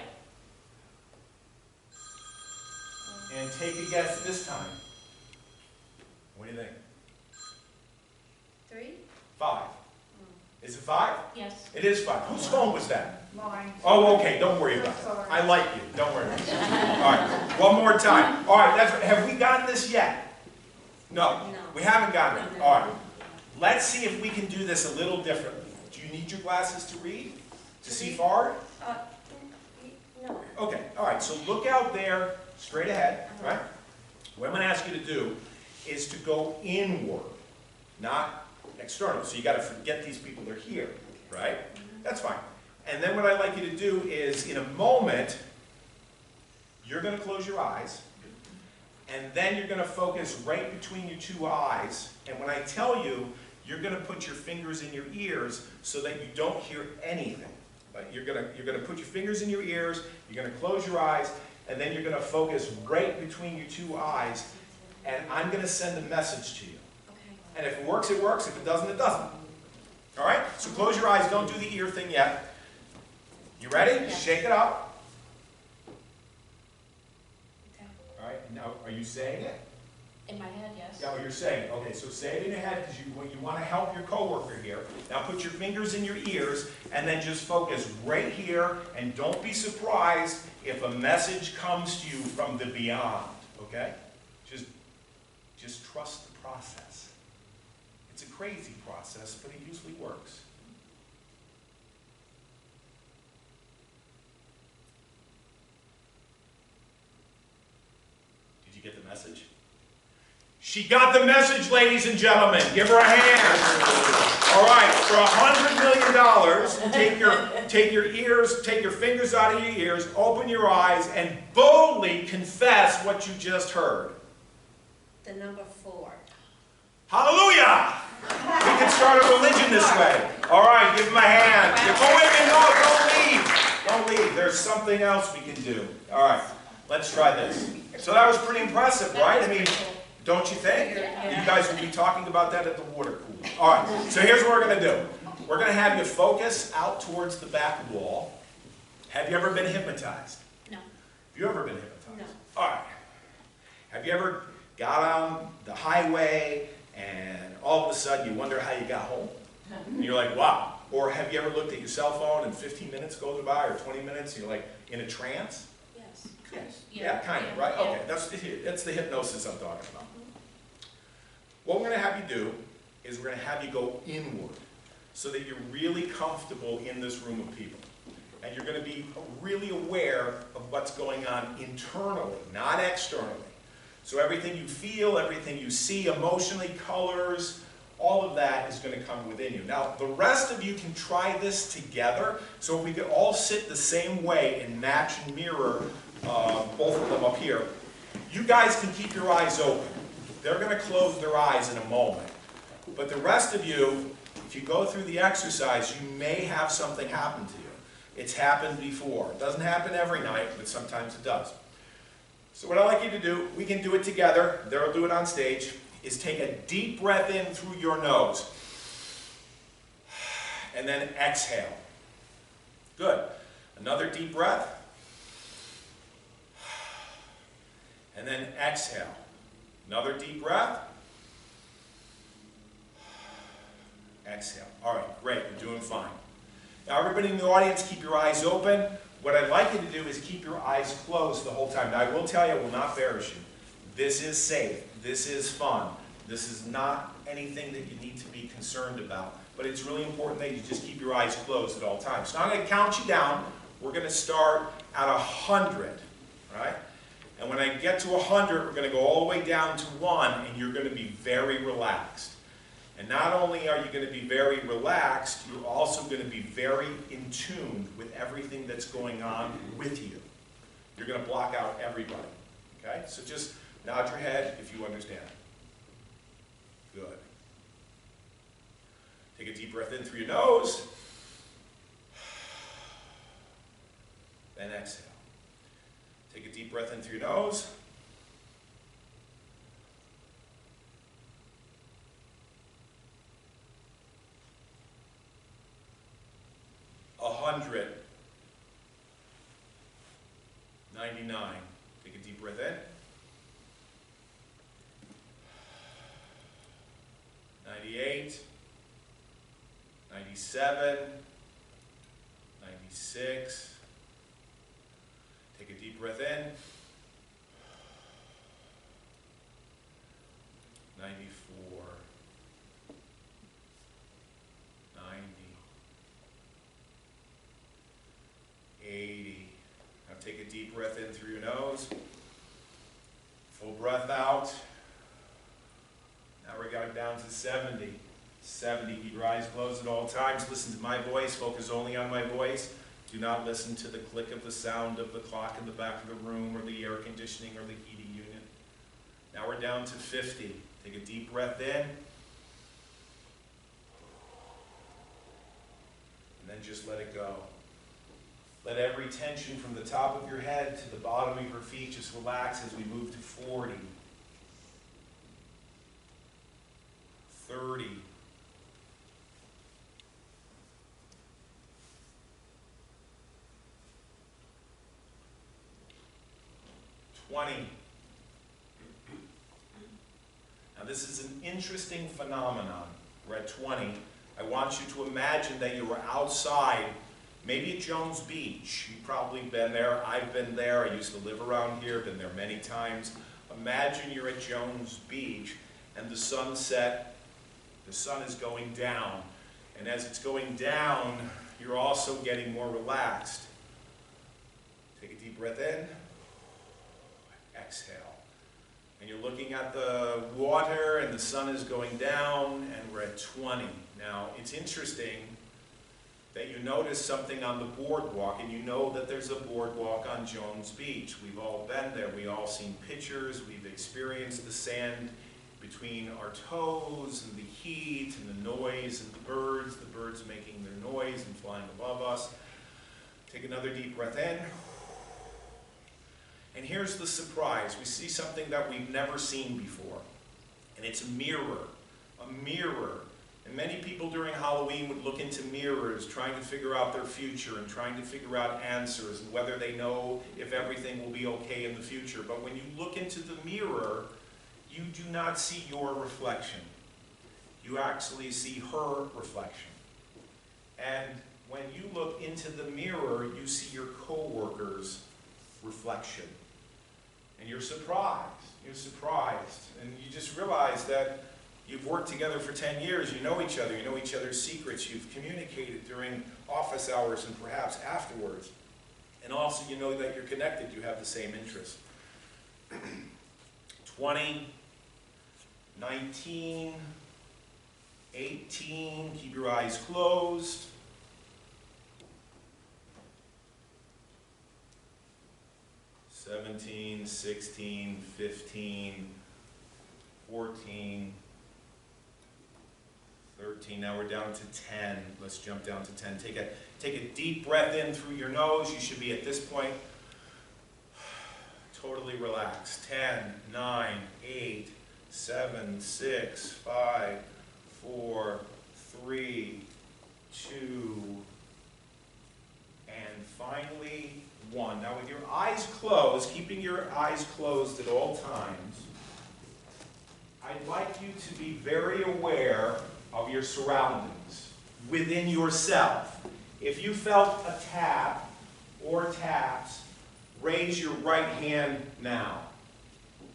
And take a guess this time. What do you think? 3? 5. Is it 5? Yes. It is 5. Whose phone was that? Mine. Oh, okay, don't worry about it. I like you, don't worry about it. All right, one more time. All right, have we gotten this yet? No, No. we haven't gotten it. No. All right, let's see if we can do this a little differently. Do you need your glasses to read? To see far? No. Okay, all right, so look out there, straight ahead, right? What I'm going to ask you to do is to go inward, not external. So you got to forget these people, they're here, right? That's fine. And then what I'd like you to do is, in a moment, you're going to close your eyes, and then you're going to focus right between your 2 eyes. And when I tell you, you're going to put your fingers in your ears so that you don't hear anything. Like you're going to put your fingers in your ears, you're going to close your eyes, and then you're going to focus right between your 2 eyes, and I'm going to send a message to you. Okay. And if it works, it works. If it doesn't, it doesn't. All right? So close your eyes. Don't do the ear thing yet. You ready? Yes. Shake it up. Okay. All right. Now, are you saying it? In my head, yes. Yeah, you're saying it. Okay, so say it in your head because you want to help your coworker here. Now put your fingers in your ears and then just focus right here, and don't be surprised if a message comes to you from the beyond. Okay? Just trust the process. It's a crazy process, but it usually works. Did you get the message? She got the message, ladies and gentlemen. Give her a hand. All right, for $100 million, take your ears, take your fingers out of your ears, open your eyes, and boldly confess what you just heard. The number 4. Hallelujah! We can start a religion this way. All right, give him a hand. Oh, wait a minute, no, don't leave. Don't leave. There's something else we can do. All right, let's try this. So that was pretty impressive, right? I mean, don't you think? You guys will be talking about that at the water cooler. All right, so here's what we're going to do. We're going to have you focus out towards the back wall. Have you ever been hypnotized? No. Have you ever been hypnotized? No. All right. Have you ever got on the highway and all of a sudden you wonder how you got home? And you're like, wow. Or have you ever looked at your cell phone and 15 minutes goes by or 20 minutes and you're like in a trance? Yes. Yeah, kind of, right? Yeah. Okay, that's the hypnosis I'm talking about. What we're going to have you do is we're going to have you go inward so that you're really comfortable in this room of people. And you're going to be really aware of what's going on internally, not externally. So everything you feel, everything you see emotionally, colors, all of that is going to come within you. Now, the rest of you can try this together. So if we could all sit the same way and match and mirror both of them up here. You guys can keep your eyes open. They're going to close their eyes in a moment. But the rest of you, if you go through the exercise, you may have something happen to you. It's happened before. It doesn't happen every night, but sometimes it does. So what I'd like you to do, we can do it together, they'll do it on stage, is take a deep breath in through your nose. And then exhale. Good. Another deep breath. And then exhale. Another deep breath. Exhale. All right, great, you're doing fine. Now everybody in the audience, keep your eyes open. What I'd like you to do is keep your eyes closed the whole time. Now I will tell you, I will not embarrass you. This is safe. This is fun. This is not anything that you need to be concerned about. But it's really important that you just keep your eyes closed at all times. So I'm going to count you down. We're going to start at 100, right? And when I get to 100, we're going to go all the way down to 1, and you're going to be very relaxed. And not only are you going to be very relaxed, you're also going to be very in tune with everything that's going on with you. You're going to block out everybody. Okay? So just nod your head if you understand. Good. Take a deep breath in through your nose. Then exhale. Take a deep breath in through your nose. 100. 99. Take a deep breath in. 98. 97. 96. Take a deep breath in. 94. 90. 80. Now take a deep breath in through your nose. Full breath out. Now we're going down to 70. 70. Keep your eyes closed at all times. Listen to my voice. Focus only on my voice. Do not listen to the click of the sound of the clock in the back of the room or the air conditioning or the heating unit. Now we're down to 50. Take a deep breath in. And then just let it go. Let every tension from the top of your head to the bottom of your feet just relax as we move to 40. 30. 20. Now this is an interesting phenomenon. We're at 20. I want you to imagine that you were outside, maybe at Jones Beach. You've probably been there. I've been there. I used to live around here, been there many times. Imagine you're at Jones Beach and the sunset, the sun is going down. And as it's going down, you're also getting more relaxed. Take a deep breath in. Exhale. And you're looking at the water and the sun is going down and we're at 20. Now, it's interesting that you notice something on the boardwalk, and you know that there's a boardwalk on Jones Beach. We've all been there. We've all seen pictures. We've experienced the sand between our toes and the heat and the noise and the birds making their noise and flying above us. Take another deep breath in. And here's the surprise. We see something that we've never seen before. And it's a mirror. A mirror. And many people during Halloween would look into mirrors, trying to figure out their future and trying to figure out answers and whether they know if everything will be okay in the future. But when you look into the mirror, you do not see your reflection. You actually see her reflection. And when you look into the mirror, you see your coworker's reflection. And you're surprised. You're surprised. And you just realize that you've worked together for 10 years. You know each other. You know each other's secrets. You've communicated during office hours and perhaps afterwards. And also you know that you're connected. You have the same interests. 20, 19, 18. Keep your eyes closed. 17, 16, 15, 14, 13. Now we're down to 10. Let's jump down to 10. Take a deep breath in through your nose. You should be at this point totally relaxed. 10, 9, 8, 7, 6, 5, 4, 3, 2, and finally 1. Now with your eyes closed, keeping your eyes closed at all times, I'd like you to be very aware of your surroundings within yourself. If you felt a tap or taps, raise your right hand now.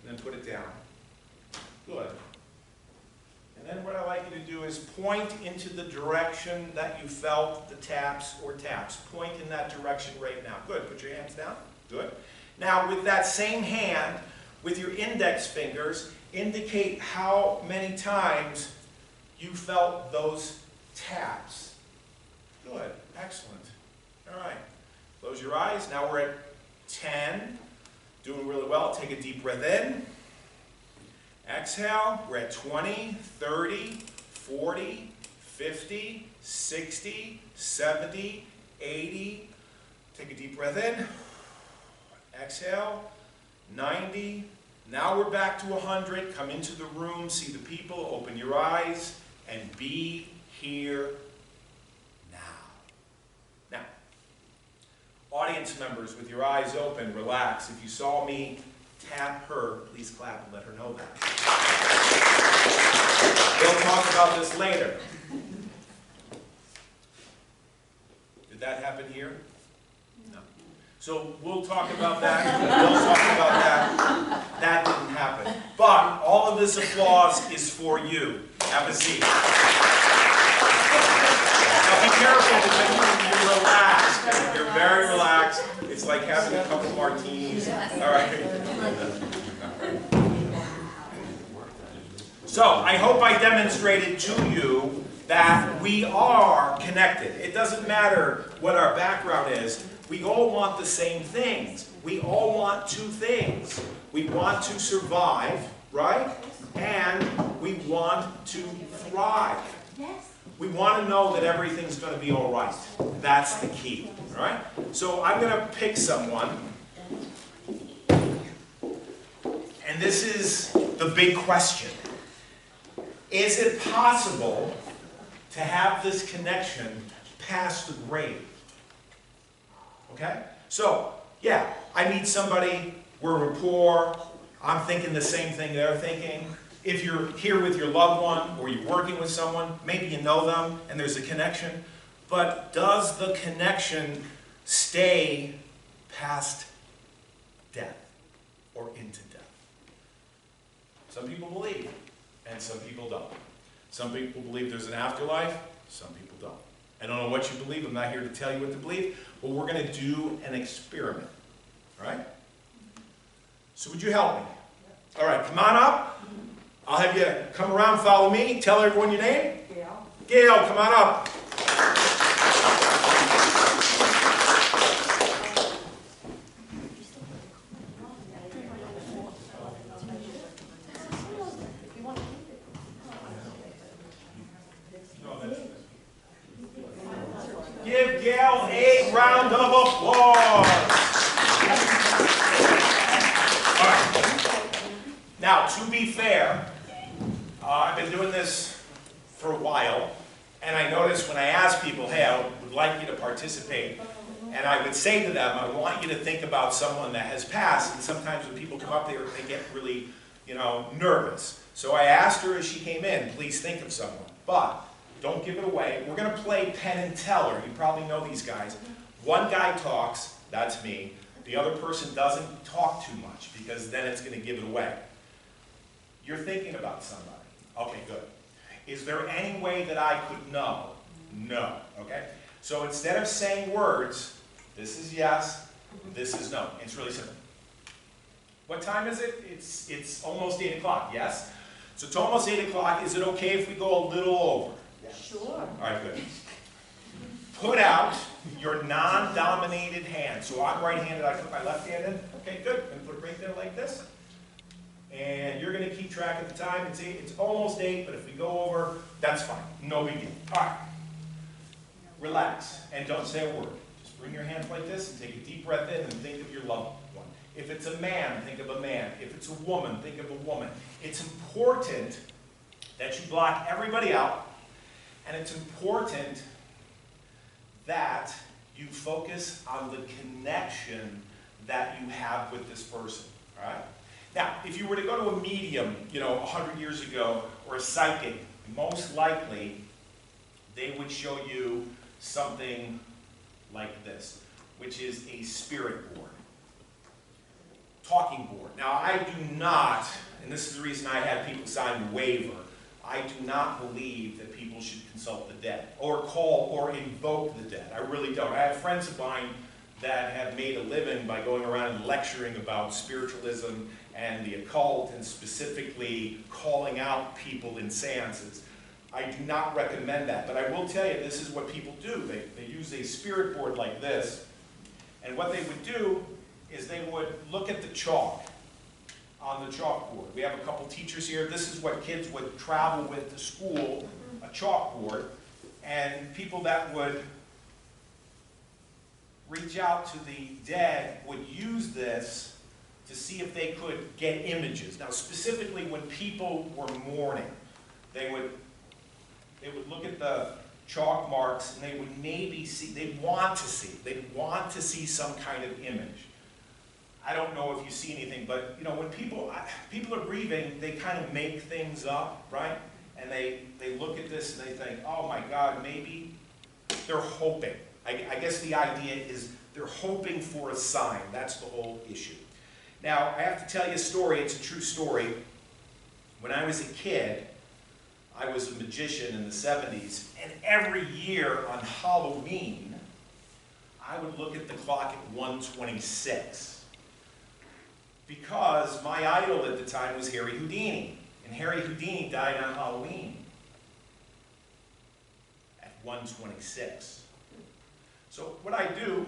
And then put it down. Good. And then what I like you to do is point into the direction that you felt the taps or taps. Point in that direction right now. Good. Put your hands down. Good. Now, with that same hand, with your index fingers, indicate how many times you felt those taps. Good, excellent. All right, close your eyes. Now we're at 10, doing really well. Take a deep breath in. Exhale, we're at 20, 30, 40, 50, 60, 70, 80. Take a deep breath in. Exhale, 90. Now we're back to 100. Come into the room, see the people, open your eyes, and be here now. Now, audience members with your eyes open, relax. If you saw me tap her, please clap and let her know that. We'll talk about this later. Did that happen here? No. So we'll talk about that. We'll talk about that. That didn't happen. But all of this applause is for you. Have a seat. Now be careful because you're relaxed. You're very relaxed. It's like having a couple martinis. All right. So I hope I demonstrated to you that we are connected. It doesn't matter what our background is. We all want the same things. We all want two things. We want to survive, right? And we want to thrive. We want to know that everything's going to be all right. That's the key, all right? So I'm going to pick someone. And this is the big question. Is it possible to have this connection past the grave? Okay? So, yeah, I meet somebody, we're rapport, I'm thinking the same thing they're thinking. If you're here with your loved one or you're working with someone, maybe you know them and there's a connection, but does the connection stay past death or into death? Some people believe, and some people don't. Some people believe there's an afterlife, some people don't. I don't know what you believe, I'm not here to tell you what to believe, but we're going to do an experiment, all right? So would you help me? All right, come on up. I'll have you come around, follow me, tell everyone your name. Gail. Gail, come on up. Give Gail a round of applause. All right. Now, to be fair, I've been doing this for a while, and I noticed when I ask people, hey, I would like you to participate, and I would say to them, I want you to think about someone that has passed, and sometimes when people come up there, they get really, nervous. So I asked her as she came in, please think of someone. But don't give it away. We're going to play Penn and Teller. You probably know these guys. One guy talks, that's me. The other person doesn't talk too much, because then it's going to give it away. You're thinking about somebody. Okay, good. Is there any way that I could know? No. Okay? So instead of saying words, this is yes, this is no. It's really simple. What time is it? It's almost 8 o'clock, yes? So it's almost 8 o'clock. Is it okay if we go a little over? Sure. All right, good. Put out your non-dominated hand. So I'm right-handed, I put my left hand in. Okay, good. And put it right there like this. And you're going to keep track of the time. It's almost 8, but if we go over, that's fine. No big deal. All right. Relax and don't say a word. Just bring your hands like this and take a deep breath in and think of your loved one. If it's a man, think of a man. If it's a woman, think of a woman. It's important that you block everybody out, and it's important that you focus on the connection that you have with this person. All right? Now, if you were to go to a medium, 100 years ago, or a psychic, most likely they would show you something like this, which is a spirit board, talking board. Now, I do not, and this is the reason I had people sign the waiver, I do not believe that people should consult the dead, or call or invoke the dead. I really don't. I have friends of mine, that have made a living by going around and lecturing about spiritualism and the occult and specifically calling out people in seances. I do not recommend that, but I will tell you this is what people do. They use a spirit board like this, and what they would do is they would look at the chalk on the chalkboard. We have a couple teachers here. This is what kids would travel with to school, a chalkboard, and people that would reach out to the dead would use this to see if they could get images. Now, specifically when people were mourning, they would look at the chalk marks and they would maybe see, they'd want to see some kind of image. I don't know if you see anything, but you know, when people are grieving, they kind of make things up, right? And they look at this and they think, oh my God, maybe they're hoping. I guess the idea is they're hoping for a sign. That's the whole issue. Now, I have to tell you a story. It's a true story. When I was a kid, I was a magician in the 70s, and every year on Halloween, I would look at the clock at 1:26. Because my idol at the time was Harry Houdini. And Harry Houdini died on Halloween at 1:26. So what I do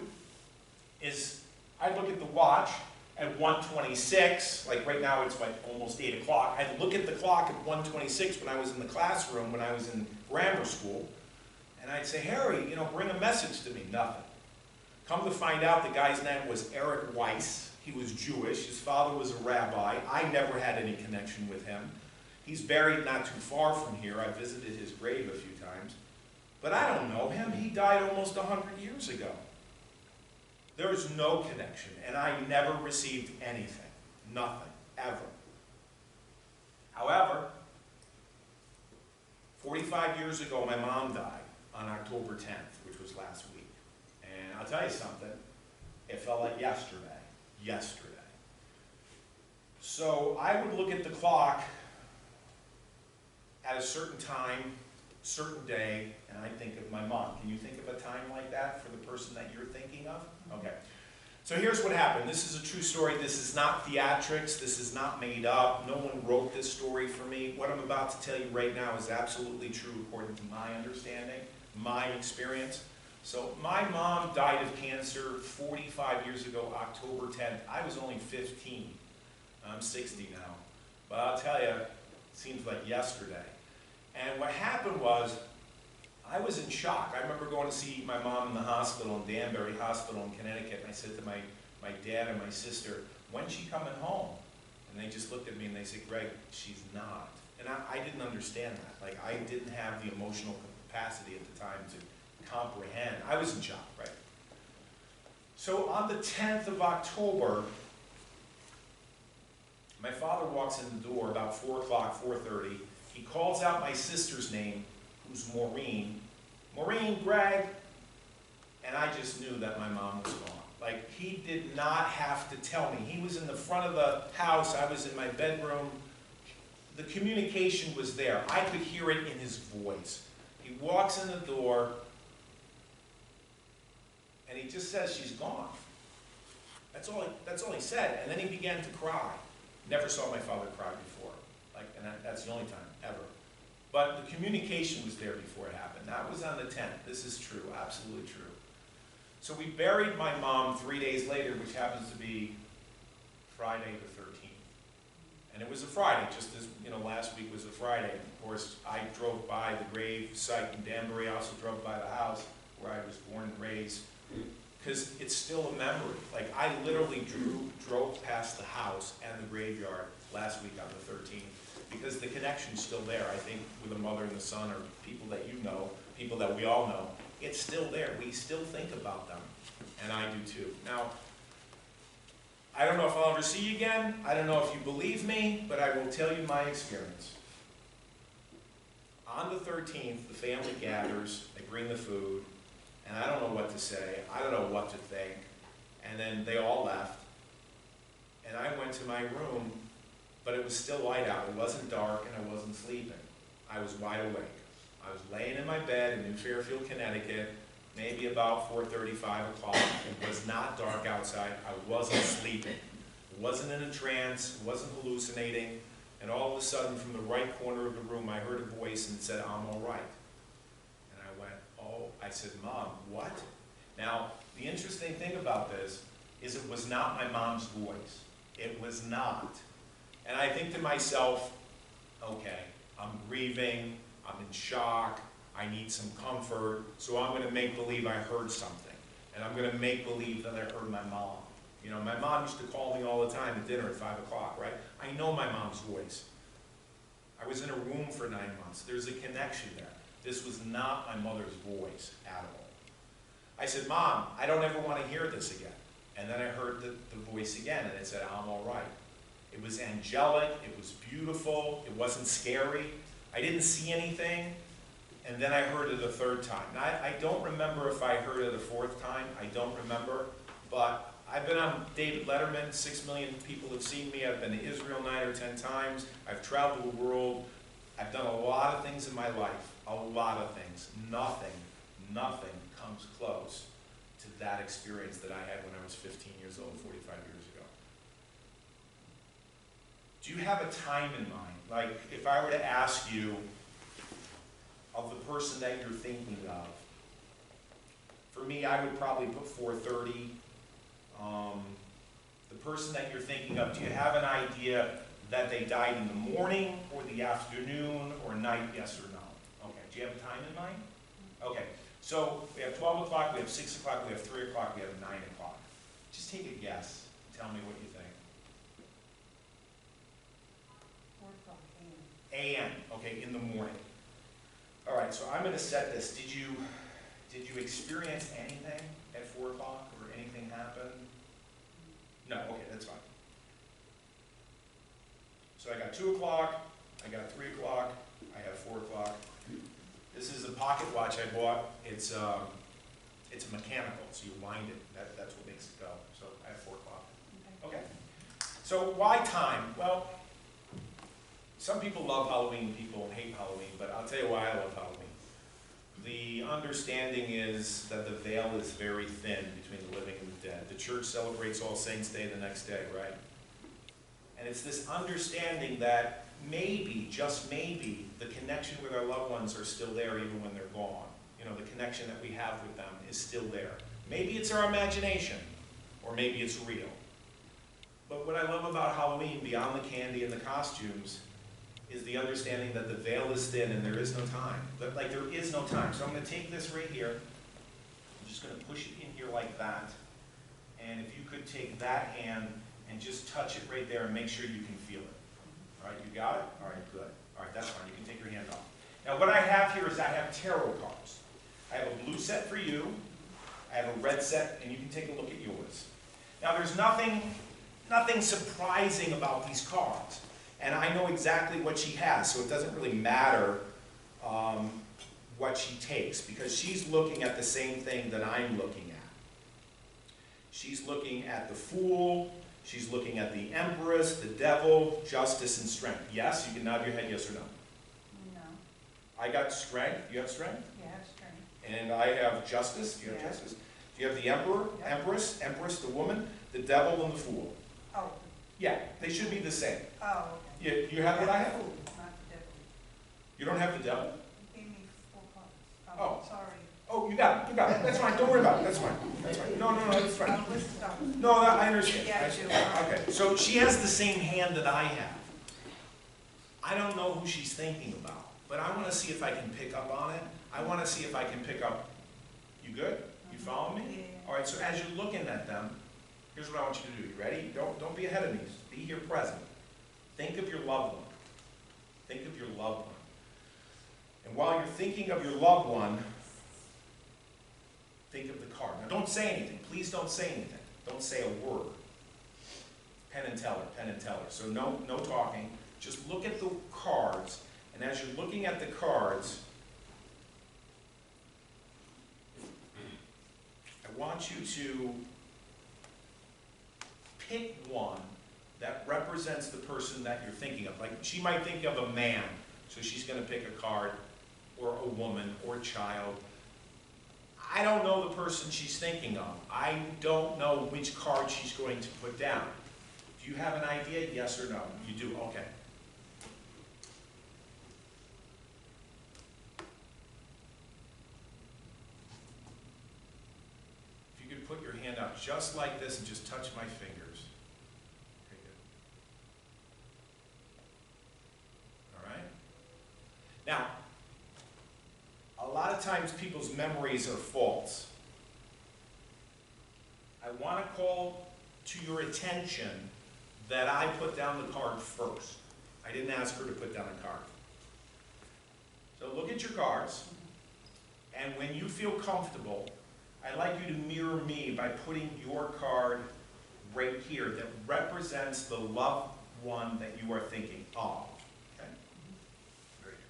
is I look at the watch at 1:26, like right now it's like almost 8 o'clock. I'd look at the clock at 1:26 when I was in the classroom, when I was in grammar school, and I'd say, Harry, you know, bring a message to me. Nothing. Come to find out, the guy's name was Eric Weiss. He was Jewish. His father was a rabbi. I never had any connection with him. He's buried not too far from here. I visited his grave a few times. But I don't know him. He died almost 100 years ago. There's no connection, and I never received anything. Nothing. Ever. However, 45 years ago, my mom died on October 10th, which was last week. And I'll tell you something. It felt like yesterday. Yesterday. So I would look at the clock at a certain time, certain day, and I think of my mom. Can you think of a time like that for the person that you're thinking of? Okay. So here's what happened. This is a true story. This is not theatrics. This is not made up. No one wrote this story for me. What I'm about to tell you right now is absolutely true according to my understanding, my experience. So my mom died of cancer 45 years ago, October 10th. I was only 15. I'm 60 now. But I'll tell you, it seems like yesterday. And what happened was, I was in shock. I remember going to see my mom in the hospital, in Danbury Hospital in Connecticut, and I said to my dad and my sister, when's she coming home? And they just looked at me and they said, Gregg, she's not. And I didn't understand that. Like, I didn't have the emotional capacity at the time to comprehend. I was in shock, right? So on the 10th of October, my father walks in the door about 4 o'clock, 4:30. He calls out my sister's name, who's Maureen. Maureen, Gregg. And I just knew that my mom was gone. Like, he did not have to tell me. He was in the front of the house. I was in my bedroom. The communication was there. I could hear it in his voice. He walks in the door, and he just says, she's gone. That's all he said. And then he began to cry. Never saw my father cry before. And that's the only time, ever. But the communication was there before it happened. That was on the 10th. This is true, absolutely true. So we buried my mom 3 days later, which happens to be Friday the 13th. And it was a Friday, just as, you know, last week was a Friday. Of course, I drove by the grave site in Danbury. I also drove by the house where I was born and raised, because it's still a memory. Like, I literally drove past the house and the graveyard last week on the 13th, because the connection's still there, I think, with a mother and the son, or people that you know, people that we all know. It's still there. We still think about them, and I do too. Now, I don't know if I'll ever see you again. I don't know if you believe me, but I will tell you my experience. On the 13th, the family gathers, they bring the food, and I don't know what to say. I don't know what to think. And then they all left, and I went to my room, but it was still light out. It wasn't dark, and I wasn't sleeping. I was wide awake. I was laying in my bed in New Fairfield, Connecticut. maybe about 4:30, 5 o'clock. It was not dark outside. I wasn't sleeping. I wasn't in a trance, wasn't hallucinating, and all of a sudden from the right corner of the room I heard a voice and said, "I'm all right." And I went, "Oh," I said, "Mom, what?" Now, the interesting thing about this is it was not my mom's voice. It was not. And I think to myself, okay, I'm grieving, I'm in shock, I need some comfort, so I'm going to make believe I heard something. And I'm going to make believe that I heard my mom. You know, my mom used to call me all the time at dinner at 5 o'clock, right? I know my mom's voice. I was in a room for 9 months. There's a connection there. This was not my mother's voice at all. I said, "Mom, I don't ever want to hear this again." And then I heard the voice again, and it said, "I'm all right." It was angelic, it was beautiful, it wasn't scary. I didn't see anything, and then I heard it a third time. Now, I don't remember if I heard it a fourth time, I don't remember, but I've been on David Letterman, 6 million people have seen me, I've been to Israel 9 or 10 times, I've traveled the world, I've done a lot of things in my life, a lot of things. Nothing comes close to that experience that I had when I was 15 years old, 45 years ago. Do you have a time in mind? Like, if I were to ask you of the person that you're thinking of, for me, I would probably put 4:30. The person that you're thinking of, do you have an idea that they died in the morning, or the afternoon, or night, yes or no? Okay, do you have a time in mind? Okay, so we have 12 o'clock, we have 6 o'clock, we have 3 o'clock, we have 9 o'clock. Just take a guess. Tell me what you think. 4 o'clock a.m., okay, in the morning. All right, so I'm going to set this. Did you experience anything at 4 o'clock, or anything happen? No, okay, that's fine. So I got 2 o'clock, I got 3 o'clock, I have 4 o'clock. This is a pocket watch I bought. It's mechanical, so you wind it. That's what makes it go. So I have 4 o'clock. Okay. So why time? Well, some people love Halloween, people hate Halloween, but I'll tell you why I love Halloween. The understanding is that the veil is very thin between the living and the dead. The church celebrates All Saints' Day the next day, right? And it's this understanding that maybe, just maybe, the connection with our loved ones are still there even when they're gone. You know, the connection that we have with them is still there. Maybe it's our imagination, or maybe it's real. But what I love about Halloween, beyond the candy and the costumes, is the understanding that the veil is thin and there is no time. Like, there is no time. So I'm going to take this right here. I'm just going to push it in here like that. And if you could take that hand and just touch it right there and make sure you can feel it. All right, you got it? All right, good. All right, that's fine. You can take your hand off. Now, what I have here is I have tarot cards. I have a blue set for you. I have a red set, and you can take a look at yours. Now, there's nothing surprising about these cards. And I know exactly what she has, so it doesn't really matter what she takes, because she's looking at the same thing that I'm looking at. She's looking at the Fool, she's looking at the Empress, the Devil, Justice, and Strength. Yes? You can nod your head yes or no. No. I got Strength. You have Strength? You have strength. And I have Justice. Do you have Yeah. Justice? Do you have the Emperor, Yeah. Empress, the Woman, the Devil, and the Fool? Oh. Yeah, they should be the same. Oh, okay. You have what I have? Not the devil. You don't have the Devil? You gave me 4 cards. Oh. Sorry. Oh, you got it. That's fine. Don't worry about it. That's fine. That's fine. No, that's fine. I was stuck. No, I understand. Yeah, I do. Okay, so she has the same hand that I have. I don't know who she's thinking about, but I want to see if I can pick up on it. I want to see if I can pick up. You good? You follow me? Yeah. All right, so as you're looking at them, here's what I want you to do. You ready? Don't be ahead of me. Just be here present. Think of your loved one. Think of your loved one. And while you're thinking of your loved one, think of the card. Now don't say anything. Please don't say anything. Don't say a word. Penn and teller. So no talking. Just look at the cards, and as you're looking at the cards, I want you to pick one that represents the person that you're thinking of. Like, she might think of a man, so she's going to pick a card, or a woman, or a child. I don't know the person she's thinking of. I don't know which card she's going to put down. Do you have an idea, yes or no? You do, okay. If you could put your hand out just like this and just touch my fingers. Okay, good. All right? Now, a lot of times people's memories are false. I want to call to your attention that I put down the card first. I didn't ask her to put down a card. So look at your cards, and when you feel comfortable, I'd like you to mirror me by putting your card right here that represents the loved one that you are thinking of. Okay? Very good.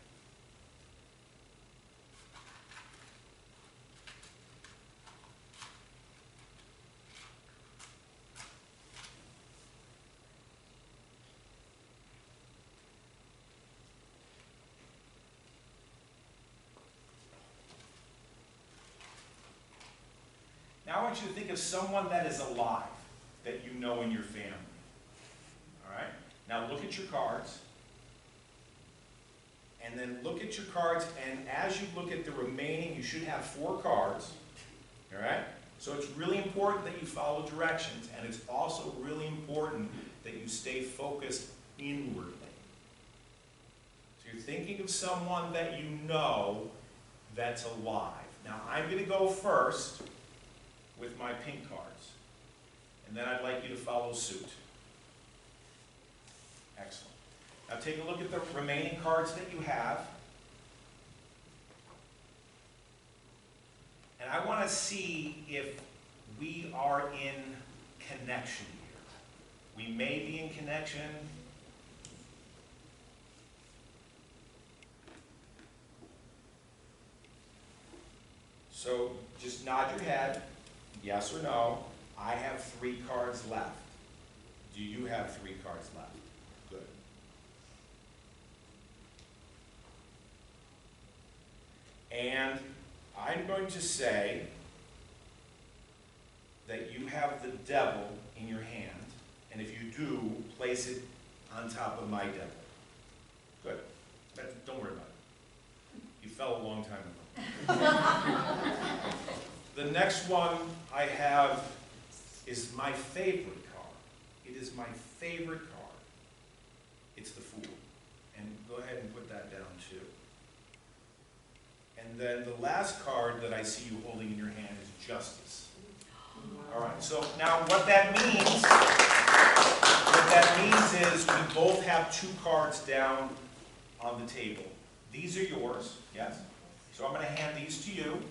Now I want you to think of someone that is alive that you know in your family. All right? Now look at your cards. And then look at your cards, and as you look at the remaining, you should have 4 cards. All right? So it's really important that you follow directions, and it's also really important that you stay focused inwardly. So you're thinking of someone that you know that's alive. Now I'm going to go first with my pink cards, and then I'd like you to follow suit. Excellent. Now take a look at the remaining cards that you have, and I want to see if we are in connection here. We may be in connection. So just nod your head. Yes or no, I have 3 cards left. Do you have 3 cards left? Good. And I'm going to say that you have the devil in your hand, and if you do, place it on top of my devil. Good. But don't worry about it. You fell a long time ago. The next one I have is my favorite card. It is my favorite card. It's the Fool. And go ahead and put that down too. And then the last card that I see you holding in your hand is Justice. All right, so now what that means is we both have 2 cards down on the table. These are yours, yes? So I'm going to hand these to you.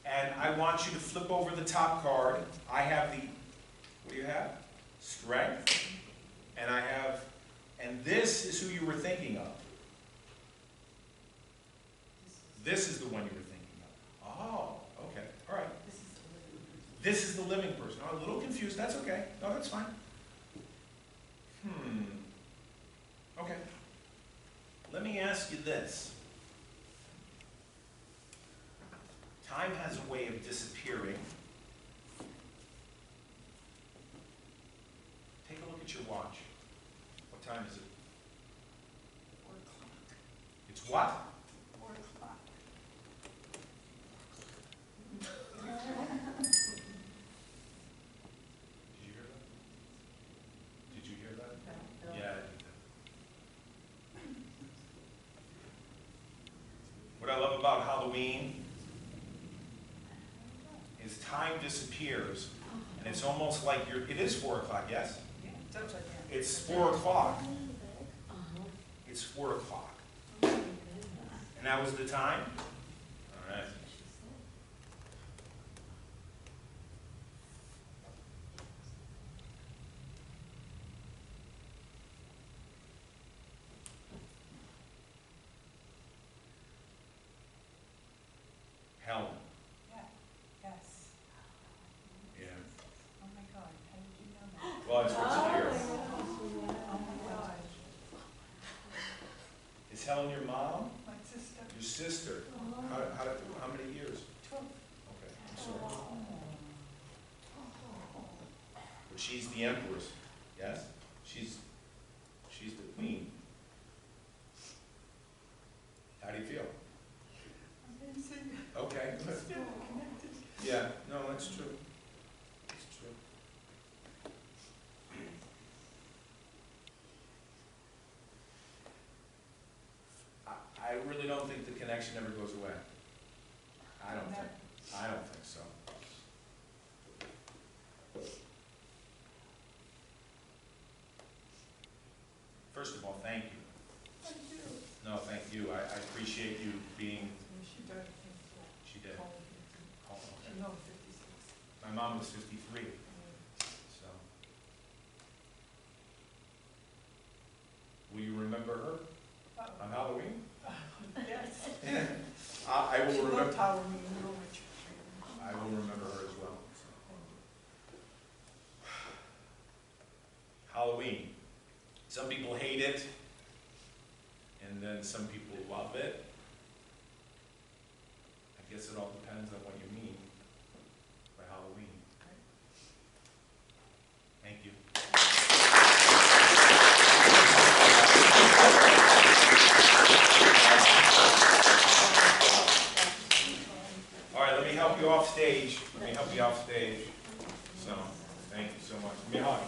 And I want you to flip over the top card. I have the, what do you have? Strength. And I have, and this is who you were thinking of. This is the one you were thinking of. Oh, okay, all right. This is the living person. I'm a little confused, that's okay. No, that's fine. Okay. Let me ask you this. Time has a way of disappearing. Take a look at your watch. What time is it? 4 o'clock. It's what? 4 o'clock. Did you hear that? Did you hear that? Yeah, I did that. What I love about Halloween is time disappears, and it's almost like it is 4 o'clock, yes? Yeah, it's upside down. It's 4 o'clock. It's 4 o'clock. And that was the time? All right. Helen. Yeah, yes. Yeah. Oh my God, how did you know that? Well, it's what's here. Oh my gosh. Is Helen your mom? My sister. Your sister? How many years? 12. she's the empress, yes? She's the queen. How do you feel? Okay, good. Yeah, no, that's true. That's true. I really don't think the connection ever goes away. I don't think so. First of all, thank you. Thank you. No, thank you. I appreciate you being, She died, she did. oh, Oh, she okay. knows 56. My mom was 53, so. Will you remember her Uh-oh. on Halloween? Yes. I will She loved remember. Halloween, you know, which. I will remember her as well. Halloween. Some people hate it, and then some people love it. I guess it all depends on what you mean by Halloween. Thank you. All right, let me help you off stage. So, thank you so much. Give me a hug.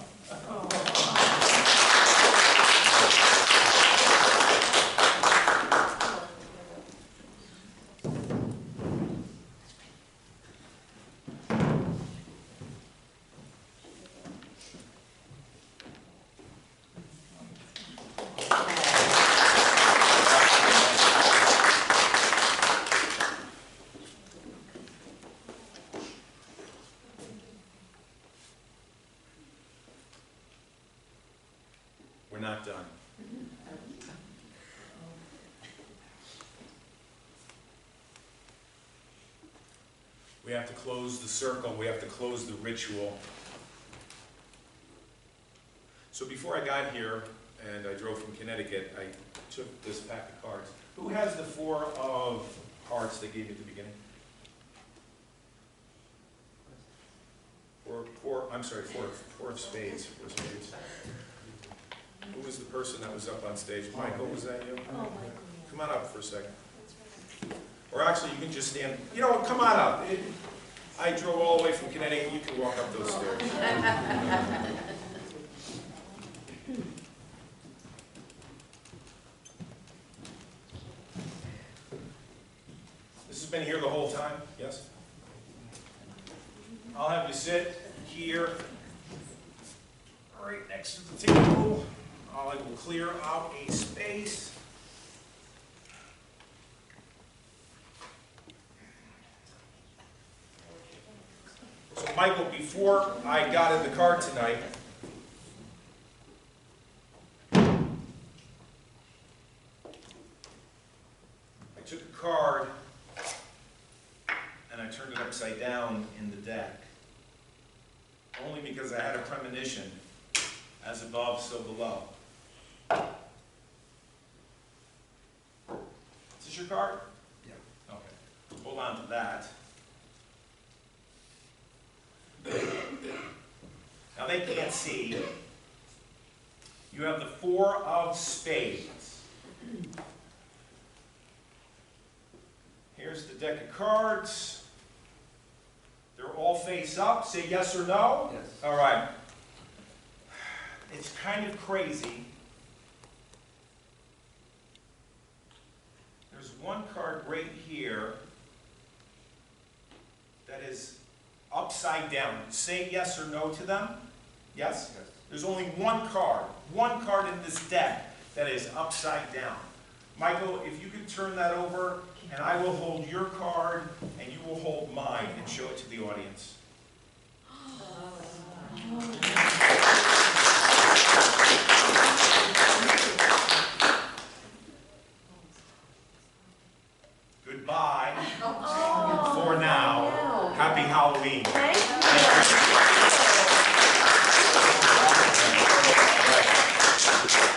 We're not done. We have to close the circle. We have to close the ritual. So before I got here, and I drove from Connecticut, I took this pack of cards. Who has the 4 of hearts they gave you at the beginning? Four of spades. Who was the person that was up on stage? Michael, was that you? Oh, Michael. Come on up for a second. Or actually, you can just stand. You know what? Come on up. I drove all the way from Connecticut. You can walk up those stairs. This has been here the whole time? Yes? I'll have you sit here, right next to the table. I will clear out a space. So Michael, before I got in the car tonight, I took a card and I turned it upside down in the deck. Only because I had a premonition, as above, so below. Is this your card? Yeah. Okay. Hold on to that. Now they can't see. You have the 4 of spades. Here's the deck of cards. They're all face up. Say yes or no? Yes. All right. It's kind of crazy. There's one card right here that is upside down. Say yes or no to them. Yes? Yes. There's only one card in this deck that is upside down. Michael, if you could turn that over, and I will hold your card, and you will hold mine, and show it to the audience. Goodbye for now. Happy Halloween. Thank you.